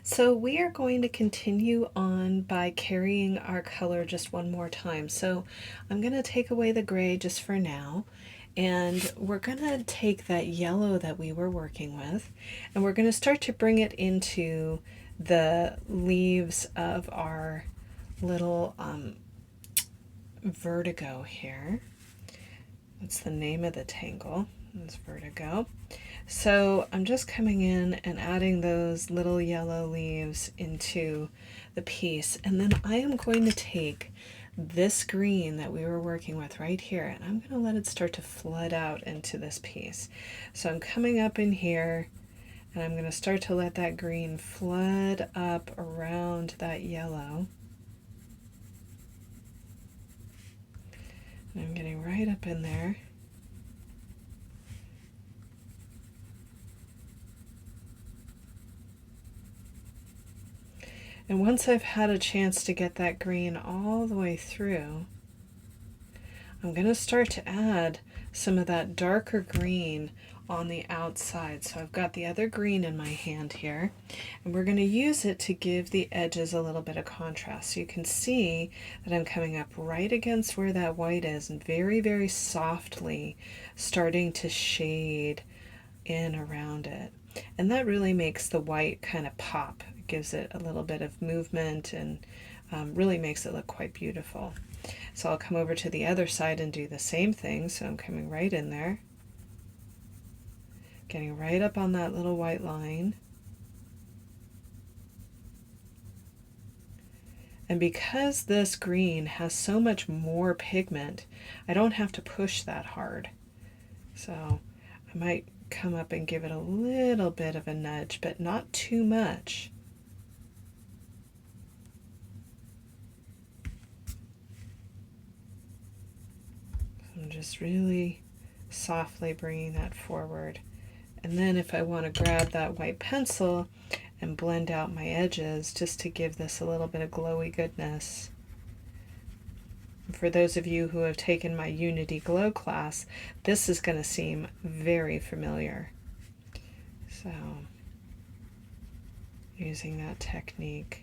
So we are going to continue on by carrying our color just one more time. So I'm going to take away the gray just for now. And we're going to take that yellow that we were working with, and we're going to start to bring it into the leaves of our little Vertigo here. That's the name of the tangle. It's Vertigo. So I'm just coming in and adding those little yellow leaves into the piece, and then I am going to take this green that we were working with right here, and I'm going to let it start to flood out into this piece. So I'm coming up in here and I'm going to start to let that green flood up around that yellow. And I'm getting right up in there. And once I've had a chance to get that green all the way through, I'm going to start to add some of that darker green on the outside. So I've got the other green in my hand here, and we're going to use it to give the edges a little bit of contrast. So you can see that I'm coming up right against where that white is and very, very softly starting to shade in around it. And that really makes the white kind of pop. It gives it a little bit of movement and really makes it look quite beautiful. So I'll come over to the other side and do the same thing. So I'm coming right in there, Getting right up on that little white line. And because this green has so much more pigment, I don't have to push that hard. So I might come up and give it a little bit of a nudge, but not too much. I'm just really softly bringing that forward. And then if I want to grab that white pencil and blend out my edges just to give this a little bit of glowy goodness. For those of you who have taken my Unity Glow class, this is going to seem very familiar. So, using that technique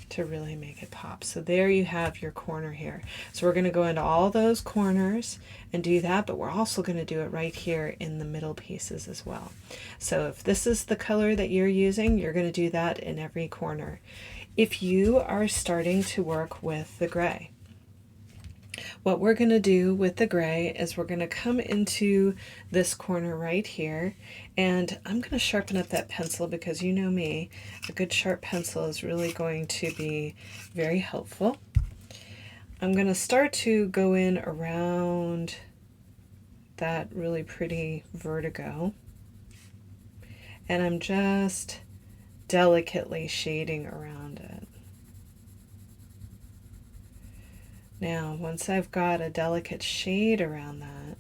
to really make it pop. So there you have your corner here. So we're going to go into all those corners and do that, but we're also going to do it right here in the middle pieces as well. So if this is the color that you're using, you're going to do that in every corner. If you are starting to work with the gray, what we're going to do with the gray is we're going to come into this corner right here, and I'm going to sharpen up that pencil because you know me, a good sharp pencil is really going to be very helpful. I'm going to start to go in around that really pretty vertigo, and I'm just delicately shading around it. Now, once I've got a delicate shade around that,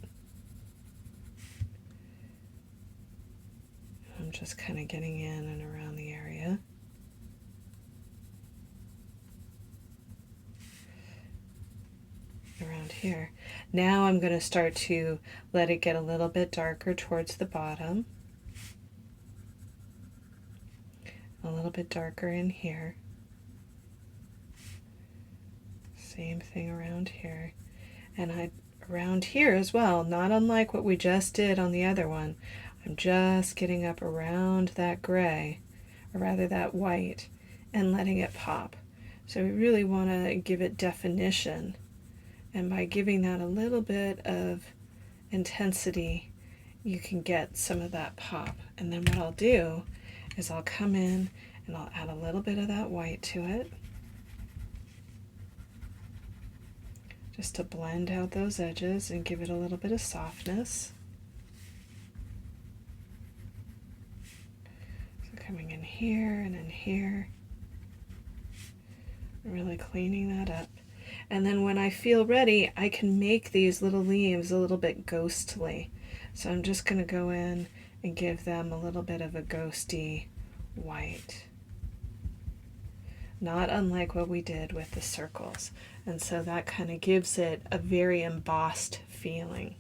I'm just kind of getting in and around the area. Around here. Now I'm going to start to let it get a little bit darker towards the bottom. A little bit darker in here. Same thing around here. And around here as well, not unlike what we just did on the other one. I'm just getting up around that gray, or rather that white, and letting it pop. So we really want to give it definition. And by giving that a little bit of intensity, you can get some of that pop. And then what I'll do is I'll come in and I'll add a little bit of that white to it, just to blend out those edges and give it a little bit of softness. So coming in here and in here, really cleaning that up. And then when I feel ready, I can make these little leaves a little bit ghostly. So I'm just going to go in and give them a little bit of a ghosty white. Not unlike what we did with the circles. And so that kind of gives it a very embossed feeling.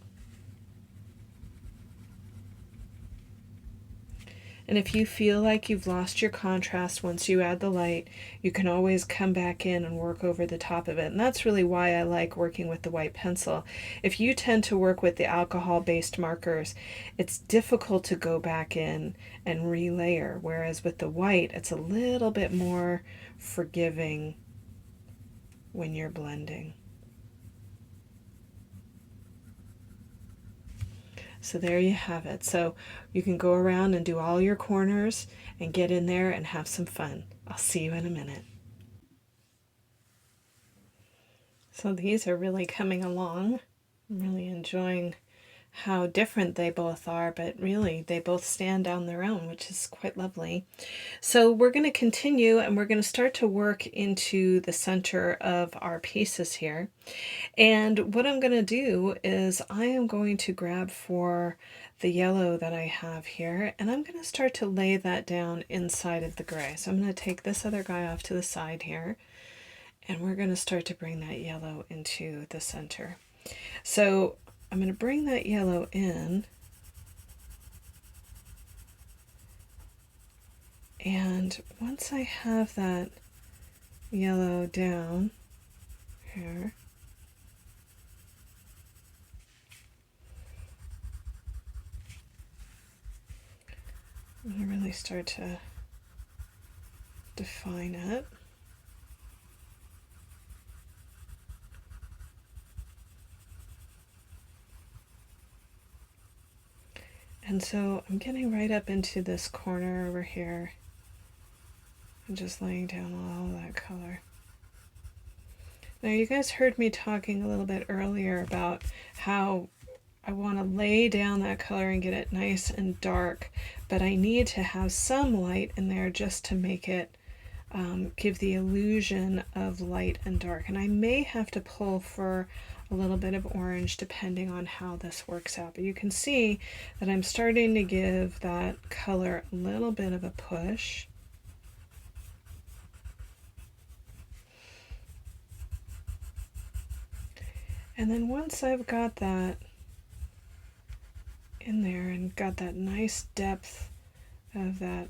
And if you feel like you've lost your contrast once you add the light, you can always come back in and work over the top of it. And that's really why I like working with the white pencil. If you tend to work with the alcohol-based markers, it's difficult to go back in and relayer, whereas with the white, it's a little bit more forgiving when you're blending. So there you have it. So you can go around and do all your corners and get in there and have some fun. I'll see you in a minute. So these are really coming along. I'm really enjoying how different they both are, but really they both stand on their own, which is quite lovely. So we're going to continue and we're going to start to work into the center of our pieces here. And what I'm going to do is I am going to grab for the yellow that I have here, and I'm going to start to lay that down inside of the gray. So I'm going to take this other guy off to the side here, and we're going to start to bring that yellow into the center. So I'm going to bring that yellow in, and once I have that yellow down here, I'm going to really start to define it. And so I'm getting right up into this corner over here and just laying down all that color. Now you guys heard me talking a little bit earlier about how I want to lay down that color and get it nice and dark, but I need to have some light in there just to make it give the illusion of light and dark. And I may have to pull for a little bit of orange depending on how this works out. But you can see that I'm starting to give that color a little bit of a push. And then once I've got that in there and got that nice depth of that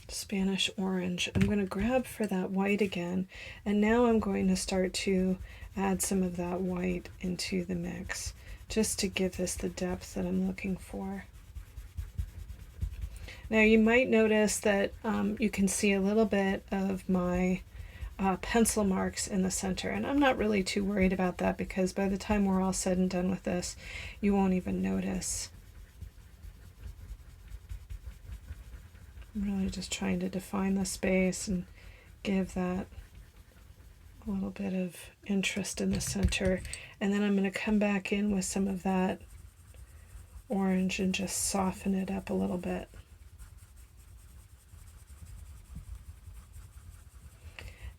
Spanish orange, I'm going to grab for that white again, and now I'm going to start to add some of that white into the mix just to give this the depth that I'm looking for. Now you might notice that you can see a little bit of my pencil marks in the center, and I'm not really too worried about that because by the time we're all said and done with this, you won't even notice. I'm really just trying to define the space and give that a little bit of interest in the center. And then I'm going to come back in with some of that orange and just soften it up a little bit.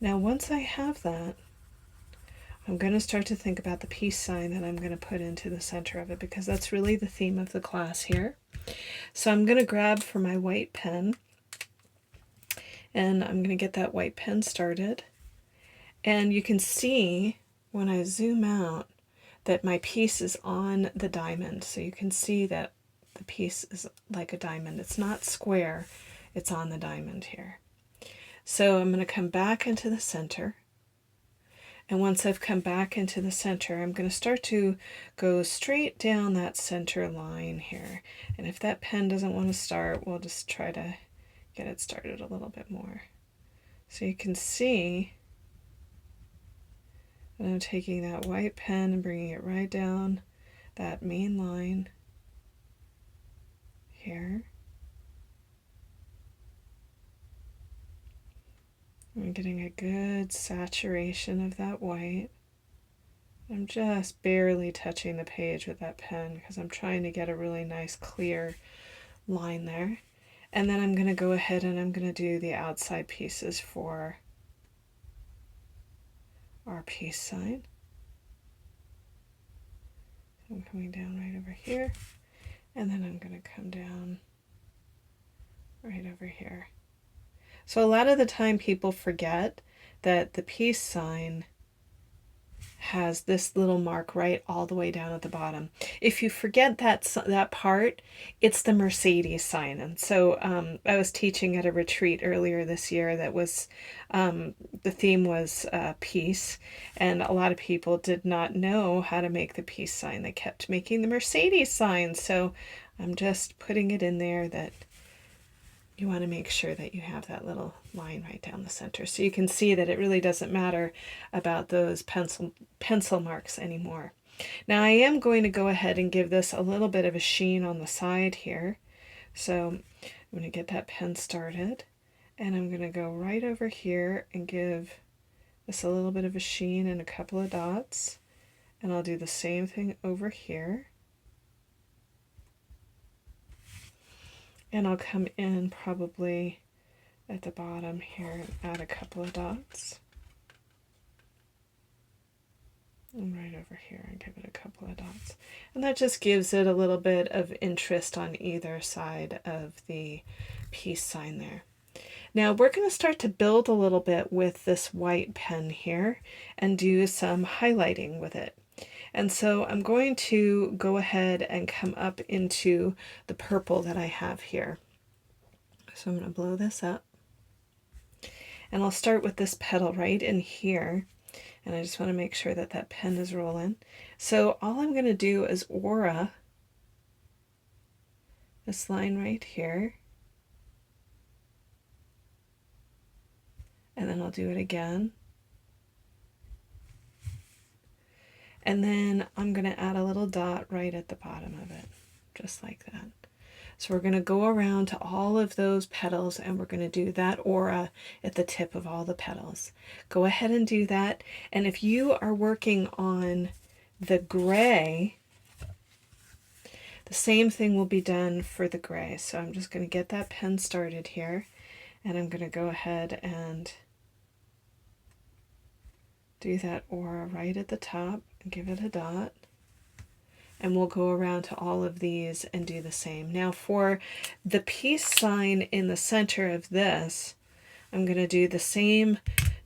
Now once I have that, I'm going to start to think about the peace sign that I'm going to put into the center of it, because that's really the theme of the class here. So I'm going to grab for my white pen, and I'm going to get that white pen started. And you can see when I zoom out that my piece is on the diamond. So you can see that the piece is like a diamond. It's not square, it's on the diamond here. So I'm going to come back into the center. And once I've come back into the center, I'm going to start to go straight down that center line here. And if that pen doesn't want to start, we'll just try to get it started a little bit more. So you can see that I'm taking that white pen and bringing it right down that main line here. I'm getting a good saturation of that white. I'm just barely touching the page with that pen because I'm trying to get a really nice clear line there. And then I'm going to go ahead and I'm going to do the outside pieces for our peace sign. So I'm coming down right over here, and then I'm going to come down right over here. So a lot of the time people forget that the peace sign has this little mark right all the way down at the bottom. If you forget that part, it's the Mercedes sign. And so I was teaching at a retreat earlier this year that was, the theme was peace, and a lot of people did not know how to make the peace sign. They kept making the Mercedes sign. So I'm just putting it in there that you want to make sure that you have that little line right down the center. So you can see that it really doesn't matter about those pencil marks anymore. Now I am going to go ahead and give this a little bit of a sheen on the side here. So I'm going to get that pen started, and I'm going to go right over here and give this a little bit of a sheen and a couple of dots. And I'll do the same thing over here. And I'll come in probably at the bottom here and add a couple of dots. And right over here and give it a couple of dots. And that just gives it a little bit of interest on either side of the peace sign there. Now we're going to start to build a little bit with this white pen here and do some highlighting with it. And so I'm going to go ahead and come up into the purple that I have here. So I'm going to blow this up. And I'll start with this petal right in here. And I just want to make sure that that pen is rolling. So all I'm going to do is aura this line right here. And then I'll do it again. And then I'm going to add a little dot right at the bottom of it, just like that. So we're going to go around to all of those petals and we're going to do that aura at the tip of all the petals. Go ahead and do that. And if you are working on the gray, the same thing will be done for the gray. So I'm just going to get that pen started here, and I'm going to go ahead and do that aura right at the top and give it a dot. And we'll go around to all of these and do the same. Now for the peace sign in the center of this, I'm going to do the same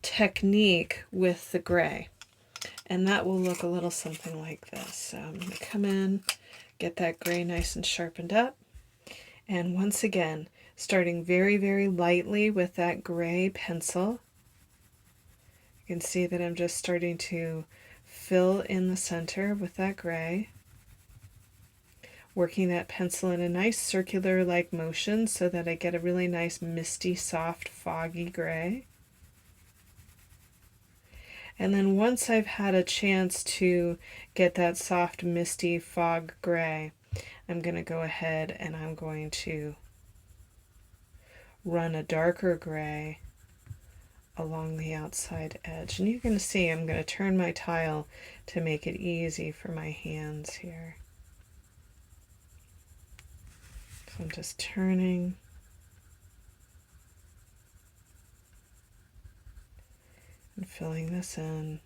technique with the gray. And that will look a little something like this. So I'm going to come in, get that gray nice and sharpened up. And once again, starting very, very lightly with that gray pencil. You can see that I'm just starting to fill in the center with that gray. Working that pencil in a nice circular like motion so that I get a really nice misty, soft, foggy gray. And then once I've had a chance to get that soft, misty fog gray, I'm going to go ahead and I'm going to run a darker gray along the outside edge. And you're going to see I'm going to turn my tile to make it easy for my hands here. So I'm just turning. And filling this in.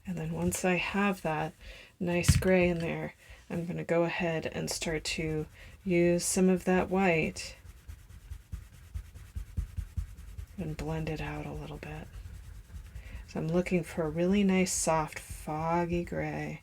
And then once I have that nice gray in there, I'm going to go ahead and start to use some of that white and blend it out a little bit. So I'm looking for a really nice, soft, foggy gray.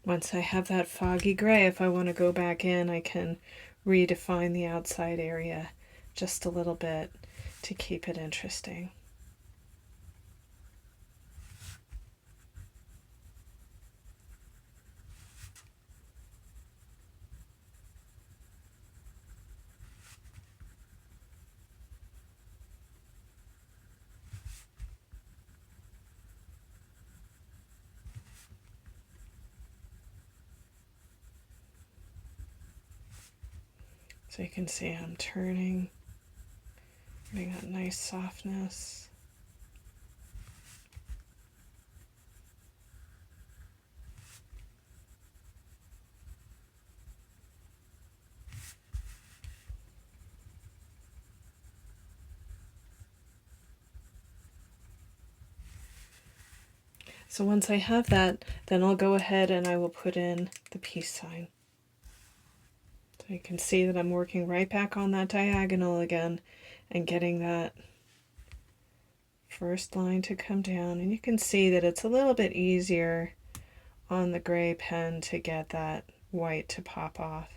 Once I have that foggy gray, if I want to go back in, I can redefine the outside area just a little bit to keep it interesting. So you can see I'm turning, getting that nice softness. So once I have that, then I'll go ahead and I will put in the peace sign. So you can see that I'm working right back on that diagonal again and getting that first line to come down. And you can see that it's a little bit easier on the gray pen to get that white to pop off.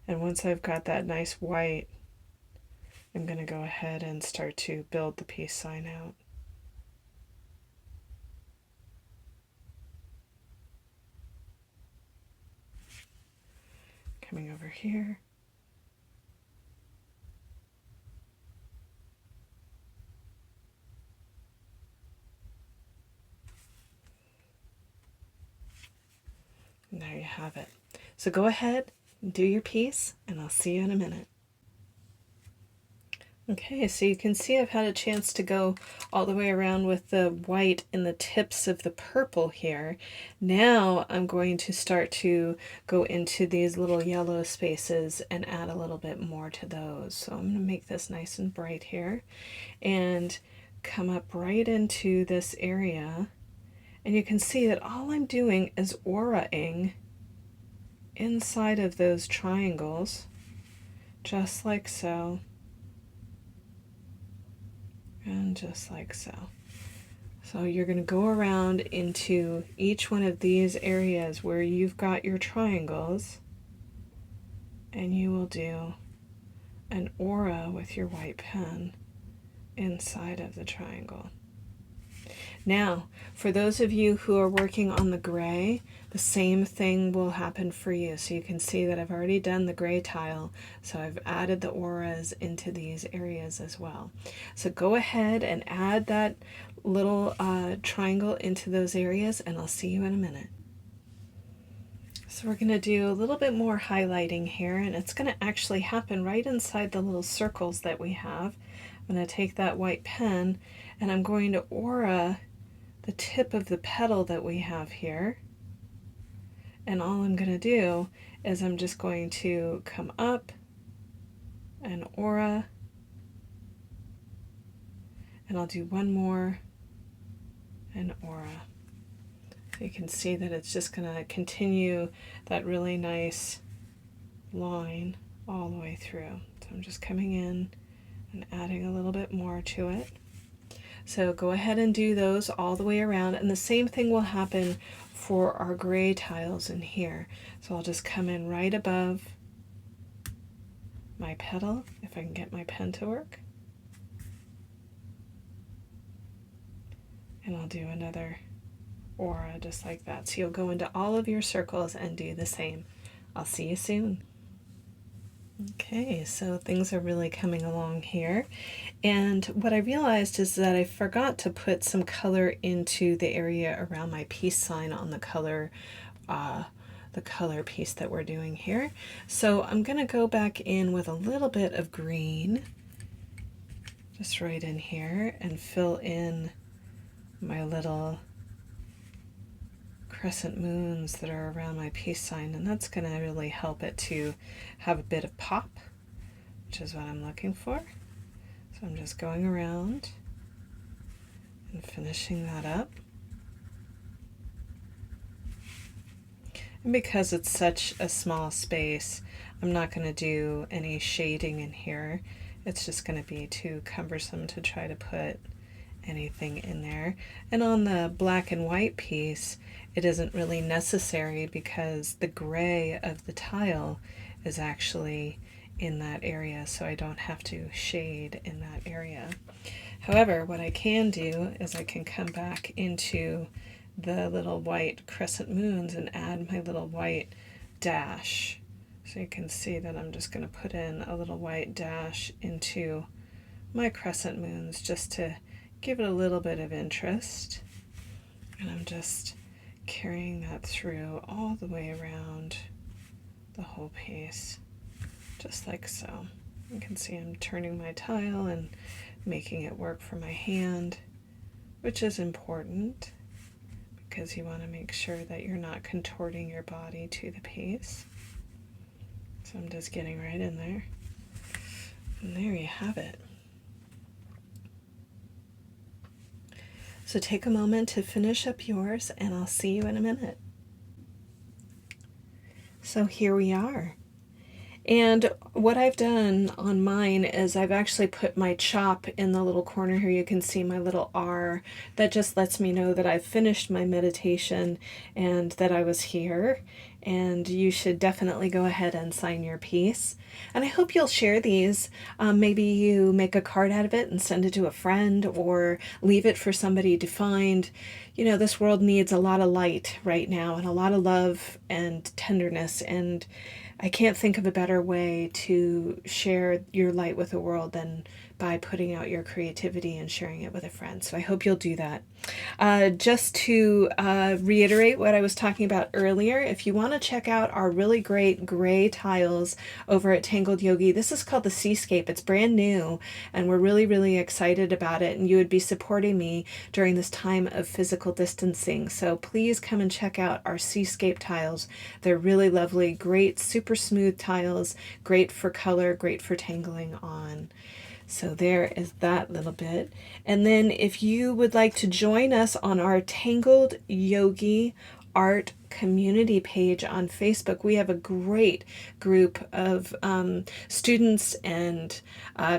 And once I've got that nice white, I'm going to go ahead and start to build the peace sign out. Coming over here. And there you have it. So go ahead and do your piece, and I'll see you in a minute. Okay, so you can see I've had a chance to go all the way around with the white in the tips of the purple here. Now I'm going to start to go into these little yellow spaces and add a little bit more to those. So I'm going to make this nice and bright here and come up right into this area. And you can see that all I'm doing is auraing inside of those triangles, just like so. And just like so. So you're going to go around into each one of these areas where you've got your triangles, and you will do an aura with your white pen inside of the triangle. Now, for those of you who are working on the gray, the same thing will happen for you. So you can see that I've already done the gray tile, so I've added the auras into these areas as well. So go ahead and add that little triangle into those areas, and I'll see you in a minute. So we're going to do a little bit more highlighting here, and it's going to actually happen right inside the little circles that we have. I'm going to take that white pen and I'm going to aura the tip of the petal that we have here. And all I'm going to do is I'm just going to come up and aura, and I'll do one more and aura. You can see that it's just going to continue that really nice line all the way through. So I'm just coming in and adding a little bit more to it. So go ahead and do those all the way around, and the same thing will happen for our gray tiles in here. So I'll just come in right above my petal, if I can get my pen to work. And I'll do another aura just like that. So you'll go into all of your circles and do the same. I'll see you soon. Okay, so things are really coming along here. And what I realized is that I forgot to put some color into the area around my peace sign on the color piece that we're doing here. So I'm going to go back in with a little bit of green, just right in here, and fill in my little crescent moons that are around my peace sign, and that's going to really help it to have a bit of pop, which is what I'm looking for. So I'm just going around and finishing that up. And because it's such a small space, I'm not going to do any shading in here. It's just going to be too cumbersome to try to put anything in there. And on the black and white piece, it isn't really necessary because the gray of the tile is actually in that area, so I don't have to shade in that area. However, what I can do is I can come back into the little white crescent moons and add my little white dash. So you can see that I'm just going to put in a little white dash into my crescent moons just to give it a little bit of interest. And I'm just carrying that through all the way around the whole piece, just like so. You can see I'm turning my tile and making it work for my hand, which is important because you want to make sure that you're not contorting your body to the piece. So I'm just getting right in there. And there you have it. So take a moment to finish up yours, and I'll see you in a minute. So here we are. And what I've done on mine is I've actually put my chop in the little corner here. You can see my little R. That just lets me know that I've finished my meditation and that I was here. And you should definitely go ahead and sign your piece. And I hope you'll share these. Maybe you make a card out of it and send it to a friend, or leave it for somebody to find. You know, this world needs a lot of light right now, and a lot of love and tenderness, and I can't think of a better way to share your light with the world than by putting out your creativity and sharing it with a friend. So I hope you'll do that. Just to reiterate what I was talking about earlier, if you want to check out our really great gray tiles over at Tangled Yogi, this is called the Seascape. It's brand new, and we're really, really excited about it. And you would be supporting me during this time of physical distancing. So please come and check out our Seascape tiles. They're really lovely, great, super smooth tiles, great for color, great for tangling on. So there is that little bit. And then if you would like to join us on our Tangled Yogi art community page on Facebook. We have a great group of students and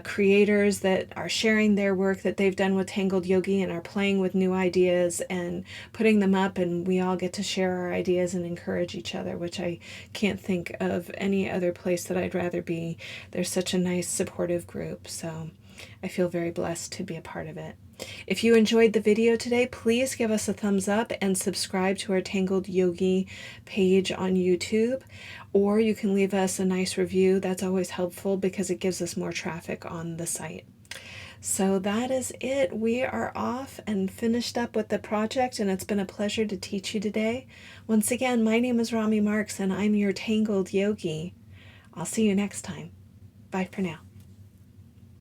creators that are sharing their work that they've done with Tangled Yogi and are playing with new ideas and putting them up, and we all get to share our ideas and encourage each other, which I can't think of any other place that I'd rather be. There's such a nice supportive group, so I feel very blessed to be a part of it. If you enjoyed the video today, please give us a thumbs up and subscribe to our Tangled Yogi page on YouTube. Or you can leave us a nice review. That's always helpful because it gives us more traffic on the site. So that is it. We are off and finished up with the project, and it's been a pleasure to teach you today. Once again, my name is Rami Marks, and I'm your Tangled Yogi. I'll see you next time. Bye for now.